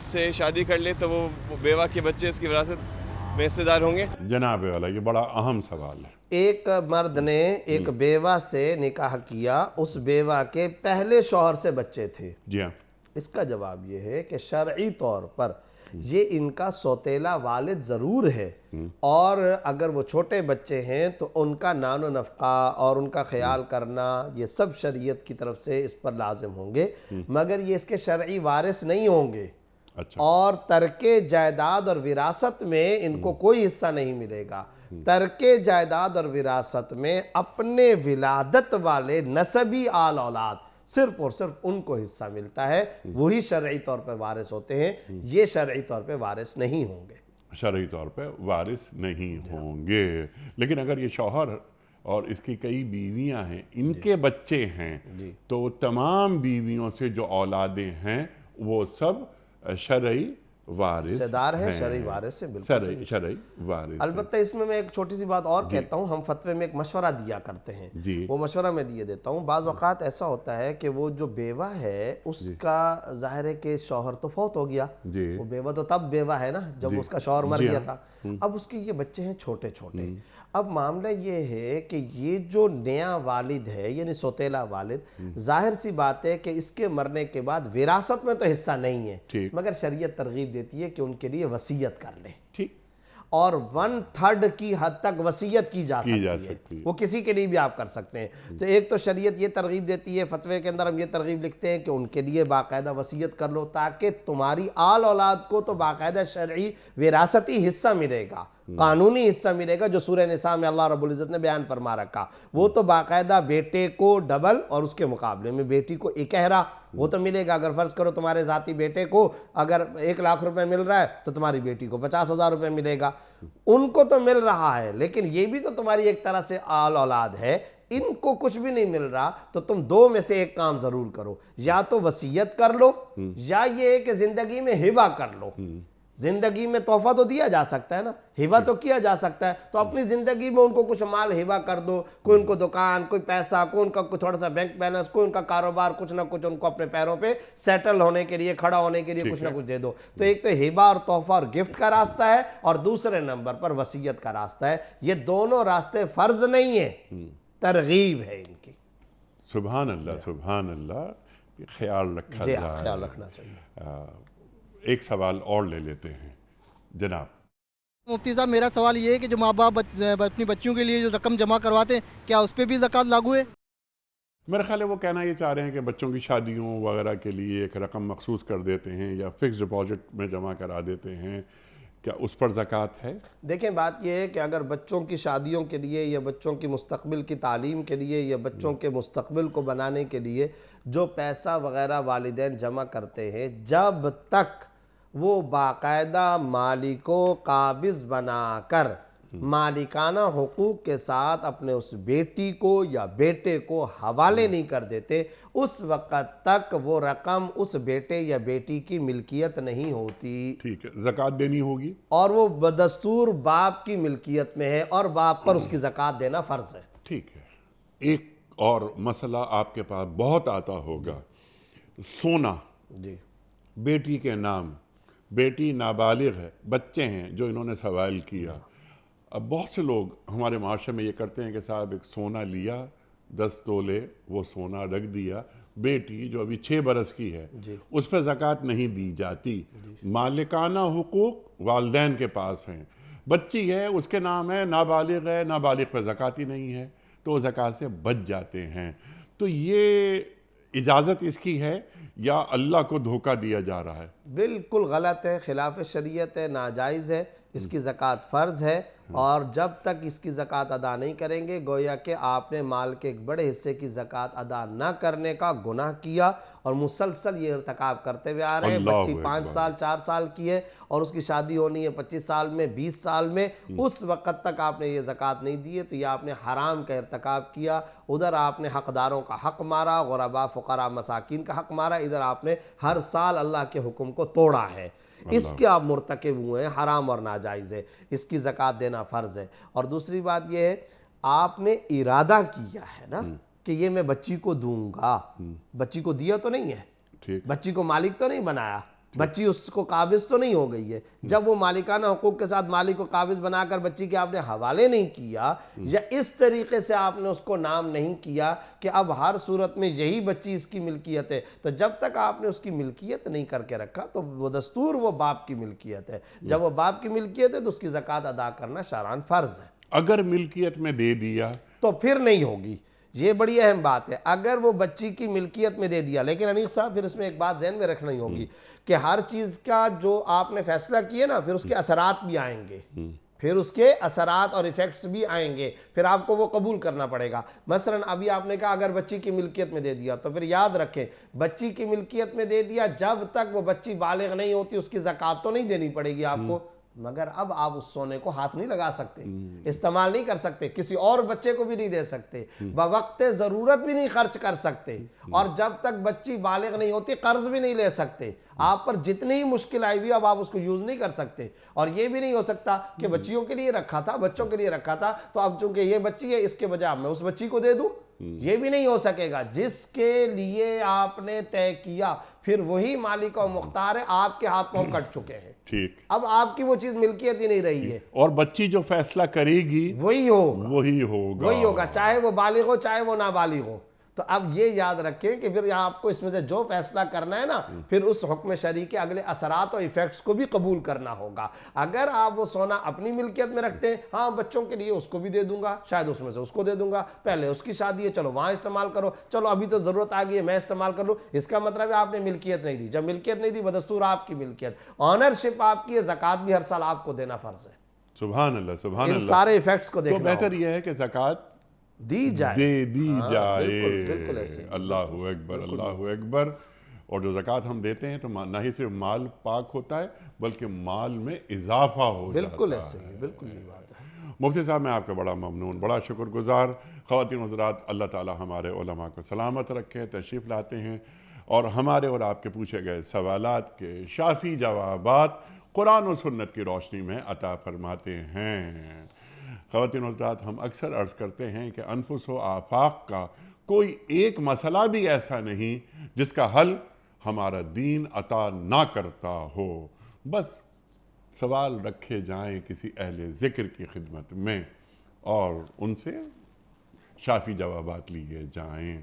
سے شادی کر لے تو وہ بیوہ کے بچے اس کی وراثت میں حصے دار ہوں گے؟ جناب والا یہ بڑا اہم سوال ہے۔ ایک مرد نے ایک بیوہ سے نکاح کیا، اس بیوہ کے پہلے شوہر سے بچے تھے، جی ہاں، اس کا جواب یہ ہے کہ شرعی طور پر یہ ان کا سوتیلا والد ضرور ہے، اور اگر وہ چھوٹے بچے ہیں تو ان کا نان و نفقہ اور ان کا خیال کرنا یہ سب شریعت کی طرف سے اس پر لازم ہوں گے، مگر یہ اس کے شرعی وارث نہیں ہوں گے، اچھا، اور ترکے جائیداد اور وراثت میں ان کو کوئی حصہ نہیں ملے گا۔ ترکے جائیداد اور وراثت میں اپنے ولادت والے نسبی آل اولاد صرف اور صرف ان کو حصہ ملتا ہے، وہی شرعی طور پہ وارث ہوتے ہیں، یہ شرعی طور پہ وارث نہیں ہوں گے، شرعی طور پہ وارث نہیں ہوں گے۔ لیکن اگر یہ شوہر اور اس کی کئی بیویاں ہیں، ان کے بچے ہیں، تو تمام بیویوں سے جو اولادیں ہیں وہ سب شرعی وارث حصہ دار ہیں، شرعی وارث ہیں، بالکل شرعی وارث۔ البتہ اس میں ایک چھوٹی سی بات اور کہتا ہوں، ہم فتوے میں ایک مشورہ دیا کرتے ہیں، وہ مشورہ میں دیے دیتا ہوں۔ بعض اوقات ایسا ہوتا ہے کہ وہ جو بیوہ ہے اس کا ظاہر ہے کہ شوہر تو فوت ہو گیا، وہ بیوہ تو تب بیوہ ہے نا جب اس کا شوہر مر گیا تھا، اب اس کے یہ بچے ہیں چھوٹے چھوٹے۔ اب معاملہ یہ ہے کہ یہ جو نیا والد ہے یعنی سوتیلا والد، ظاہر سی بات ہے کہ اس کے مرنے کے بعد وراثت میں تو حصہ نہیں ہے، مگر شریعت ترغیب دیتی ہے کہ ان کے لیے وصیت کر لیں، اور 1/3 کی حد تک وصیت کی جا سکتی ہے، وہ کسی کے لیے بھی آپ کر سکتے ہیں۔ تو ایک تو شریعت یہ ترغیب دیتی ہے، فتوے کے اندر ہم یہ ترغیب لکھتے ہیں کہ ان کے لیے باقاعدہ وصیت کر لو، تاکہ تمہاری آل اولاد کو تو باقاعدہ شرعی وراثتی حصہ ملے گا، قانونی حصہ ملے گا جو سورہ نساء میں اللہ رب العزت نے بیان فرما رکھا، وہ تو باقاعدہ بیٹے کو ڈبل اور اس کے مقابلے میں بیٹی کو اکہرا وہ تو ملے گا۔ اگر فرض کرو تمہارے ذاتی بیٹے کو اگر 1,00,000 روپے مل رہا ہے تو تمہاری بیٹی کو 50,000 روپے ملے گا، ان کو تو مل رہا ہے، لیکن یہ بھی تو تمہاری ایک طرح سے آل اولاد ہے، ان کو کچھ بھی نہیں مل رہا، تو تم دو میں سے ایک کام ضرور کرو، یا تو وصیت کر لو یا یہ ہے کہ زندگی میں ہبہ کر لو۔ زندگی میں تحفہ تو دیا جا سکتا ہے نا، ہبہ تو کیا جا سکتا ہے، تو اپنی زندگی میں ان کو کچھ مال ہبہ کر دو، کوئی ان کو دکان، کوئی پیسہ، کوئی ان کا تھوڑا سا بینک بیلنس، کوئی ان کا کاروبار، کچھ نہ کچھ ان کو اپنے پیروں پہ سیٹل ہونے کے لیے، کھڑا ہونے کے لیے کچھ نہ کچھ دے دو۔ تو ایک تو ہبہ اور تحفہ اور گفٹ کا راستہ ہے، اور دوسرے نمبر پر وصیت کا راستہ ہے۔ یہ دونوں راستے فرض نہیں ہیں، ترغیب ہے ان کی۔ سبحان اللہ، سبحان اللہ، خیال رکھا جی جائے۔ خیال رکھنا چاہیے۔ ایک سوال اور لے لیتے ہیں جناب۔ مفتی صاحب میرا سوال یہ ہے کہ جو ماں باپ اپنی بچیوں کے لیے جو رقم جمع کرواتے ہیں کیا اس پہ بھی زکوٰۃ لاگو ہے؟ میرا خیال ہے وہ کہنا یہ چاہ رہے ہیں کہ بچوں کی شادیوں وغیرہ کے لیے ایک رقم مخصوص کر دیتے ہیں یا فکس ڈپازٹ میں جمع کرا دیتے ہیں، کیا اس پر زکوٰۃ ہے؟ دیکھیں بات یہ ہے کہ اگر بچوں کی شادیوں کے لیے یا بچوں کی مستقبل کی تعلیم کے لیے یا بچوں کے مستقبل کو بنانے کے لیے جو پیسہ وغیرہ والدین جمع کرتے ہیں، جب تک وہ باقاعدہ مالک و قابض بنا کر مالکانہ حقوق کے ساتھ اپنے اس بیٹی کو یا بیٹے کو حوالے نہیں کر دیتے، اس وقت تک وہ رقم اس بیٹے یا بیٹی کی ملکیت نہیں ہوتی، ٹھیک ہے، زکوٰۃ دینی ہوگی اور وہ بدستور باپ کی ملکیت میں ہے، اور باپ پر اس کی زکوٰۃ دینا فرض ہے۔ ٹھیک ہے۔ ایک اور مسئلہ آپ کے پاس بہت آتا ہوگا، سونا جی بیٹی کے نام، بیٹی نابالغ ہے، بچے ہیں جو انہوں نے سوال کیا۔ اب بہت سے لوگ ہمارے معاشرے میں یہ کرتے ہیں کہ صاحب ایک سونا لیا 10 تولے، وہ سونا رکھ دیا، بیٹی جو ابھی 6 برس کی ہے اس پہ زکوٰۃ نہیں دی جاتی، مالکانہ حقوق والدین کے پاس ہیں، بچی ہے اس کے نام ہے، نابالغ ہے، نابالغ پہ زکوٰۃ ہی نہیں ہے، تو وہ زکوٰۃ سے بچ جاتے ہیں۔ تو یہ اجازت اس کی ہے یا اللہ کو دھوکہ دیا جا رہا ہے؟ بالکل غلط ہے، خلاف شریعت ہے، ناجائز ہے، اس کی زکوٰۃ فرض ہے، اور جب تک اس کی زکوٰۃ ادا نہیں کریں گے گویا کہ آپ نے مال کے ایک بڑے حصے کی زکوٰۃ ادا نہ کرنے کا گناہ کیا، اور مسلسل یہ ارتکاب کرتے ہوئے آ رہے ہیں۔ بچی 5 سال 4 سال کی ہے اور اس کی شادی ہونی ہے 25 سال میں، 20 سال میں، اس وقت تک آپ نے یہ زکوٰۃ نہیں دی ہے، تو یہ آپ نے حرام کا ارتکاب کیا۔ ادھر آپ نے حقداروں کا حق مارا، غرباء فقراء مساکین کا حق مارا، ادھر آپ نے ہر سال اللہ کے حکم کو توڑا ہے، اس کے آپ مرتکب ہوئے ہیں، حرام اور ناجائز ہے، اس کی زکوٰۃ دینا فرض ہے۔ اور دوسری بات یہ ہے، آپ نے ارادہ کیا ہے نا کہ یہ میں بچی کو دوں گا، بچی کو دیا تو نہیں ہے، بچی کو مالک تو نہیں بنایا، بچی اس کو قابض تو نہیں ہو گئی ہے۔ جب وہ مالکانہ حقوق کے ساتھ مالک کو قابض بنا کر بچی کے آپ نے حوالے نہیں کیا، یا اس طریقے سے آپ نے اس کو نام نہیں کیا کہ اب ہر صورت میں یہی بچی اس کی ملکیت ہے، تو جب تک آپ نے اس کی ملکیت نہیں کر کے رکھا تو وہ دستور وہ باپ کی ملکیت ہے۔ جب وہ باپ کی ملکیت ہے تو اس کی زکوٰۃ ادا کرنا شرعاً فرض ہے۔ اگر ملکیت میں دے دیا تو پھر نہیں ہوگی، یہ بڑی اہم بات ہے۔ اگر وہ بچی کی ملکیت میں دے دیا، لیکن انیق صاحب پھر اس میں ایک بات ذہن میں رکھنی ہوگی کہ ہر چیز کا جو آپ نے فیصلہ کیے نا، پھر اس کے اثرات بھی آئیں گے، پھر اس کے اثرات اور ایفیکٹس بھی آئیں گے، پھر آپ کو وہ قبول کرنا پڑے گا۔ مثلا ابھی آپ نے کہا اگر بچی کی ملکیت میں دے دیا، تو پھر یاد رکھیں بچی کی ملکیت میں دے دیا، جب تک وہ بچی بالغ نہیں ہوتی اس کی زکوٰۃ تو نہیں دینی پڑے گی آپ کو، مگر اب آپ اس سونے کو ہاتھ نہیں لگا سکتے، استعمال نہیں کر سکتے، کسی اور بچے کو بھی نہیں دے سکتے، بوقت ضرورت بھی نہیں خرچ کر سکتے، اور جب تک بچی بالغ نہیں ہوتی قرض بھی نہیں لے سکتے۔ آپ پر جتنی ہی مشکل آئی ہوئی اب آپ اس کو یوز نہیں کر سکتے، اور یہ بھی نہیں ہو سکتا کہ بچیوں کے لیے رکھا تھا، بچوں کے لیے رکھا تھا، تو اب چونکہ یہ بچی ہے اس کے بجائے میں اس بچی کو دے دوں، یہ بھی نہیں ہو سکے گا۔ جس کے لیے آپ نے طے کیا پھر وہی مالک و مختار ہے، آپ کے ہاتھ پاؤں کٹ چکے ہیں، ٹھیک، اب آپ کی وہ چیز ملکیت ہی نہیں رہی ہے، اور بچی جو فیصلہ کرے گی وہی ہوگا، وہی ہوگا، وہی ہوگا، چاہے وہ بالغ ہو چاہے وہ نابالغ ہو۔ تو اب یہ یاد رکھیں کہ پھر آپ کو اس میں سے جو فیصلہ کرنا ہے نا، پھر اس حکم شرعی کے اگلے اثرات اور ایفیکٹس کو بھی قبول کرنا ہوگا۔ اگر آپ وہ سونا اپنی ملکیت میں رکھتے ہیں، ہاں بچوں کے لیے اس کو بھی دے دوں گا، شاید اس میں سے اس کو دے دوں گا، پہلے اس کی شادی ہے چلو وہاں استعمال کرو، چلو ابھی تو ضرورت آ گئی ہے میں استعمال کر لوں، اس کا مطلب ہے آپ نے ملکیت نہیں دی۔ جب ملکیت نہیں دی بدستور آپ کی ملکیت، آنرشپ آپ کی ہے، زکوٰۃ بھی ہر سال آپ کو دینا فرض ہے۔ سبحان اللہ سبحان ان اللہ. سارے ایفیکٹس کو تو دیکھنا بہتر ہوگا. یہ ہے کہ زکوٰۃ دی جائے. دے دی ہاں، جائے. بالکل ایسے. اللہ اکبر اللہ اکبر. اور جو زکوٰۃ ہم دیتے ہیں تو نہ ہی صرف مال پاک ہوتا ہے بلکہ مال میں اضافہ ہو جاتا ہے. بالکل ایسے ہی، بالکل یہ بات ہے. مفتی صاحب میں آپ کا بڑا ممنون، بڑا شکر گزار. خواتین و حضرات، اللہ تعالی ہمارے علماء کو سلامت رکھے. تشریف لاتے ہیں اور ہمارے اور آپ کے پوچھے گئے سوالات کے شافی جوابات قرآن و سنت کی روشنی میں عطا فرماتے ہیں. خواتین و حضرات، ہم اکثر عرض کرتے ہیں کہ انفس و آفاق کا کوئی ایک مسئلہ بھی ایسا نہیں جس کا حل ہمارا دین عطا نہ کرتا ہو. بس سوال رکھے جائیں کسی اہل ذکر کی خدمت میں اور ان سے شافی جوابات لیے جائیں.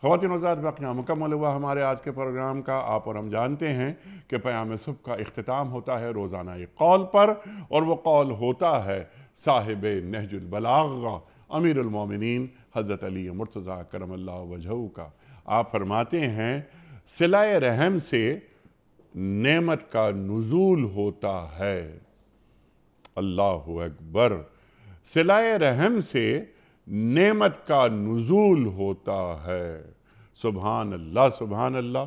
خواتین و حضرات، واقعہ مکمل ہوا ہمارے آج کے پروگرام کا. آپ اور ہم جانتے ہیں کہ پیام صبح کا اختتام ہوتا ہے روزانہ ایک قول پر، اور وہ قول ہوتا ہے صاحب نہج البلاغہ امیر المومنین حضرت علی مرتضیٰ کرم اللہ وجہہ کا. آپ فرماتے ہیں صلہ رحم سے نعمت کا نزول ہوتا ہے. اللہ اکبر. صلہ رحم سے نعمت کا نزول ہوتا ہے. سبحان اللہ سبحان اللہ.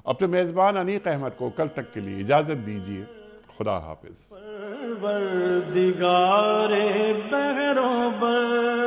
اپنے میزبان انیق احمد کو کل تک کے لیے اجازت دیجیے. خدا حافظ. پروردگار بحروں بر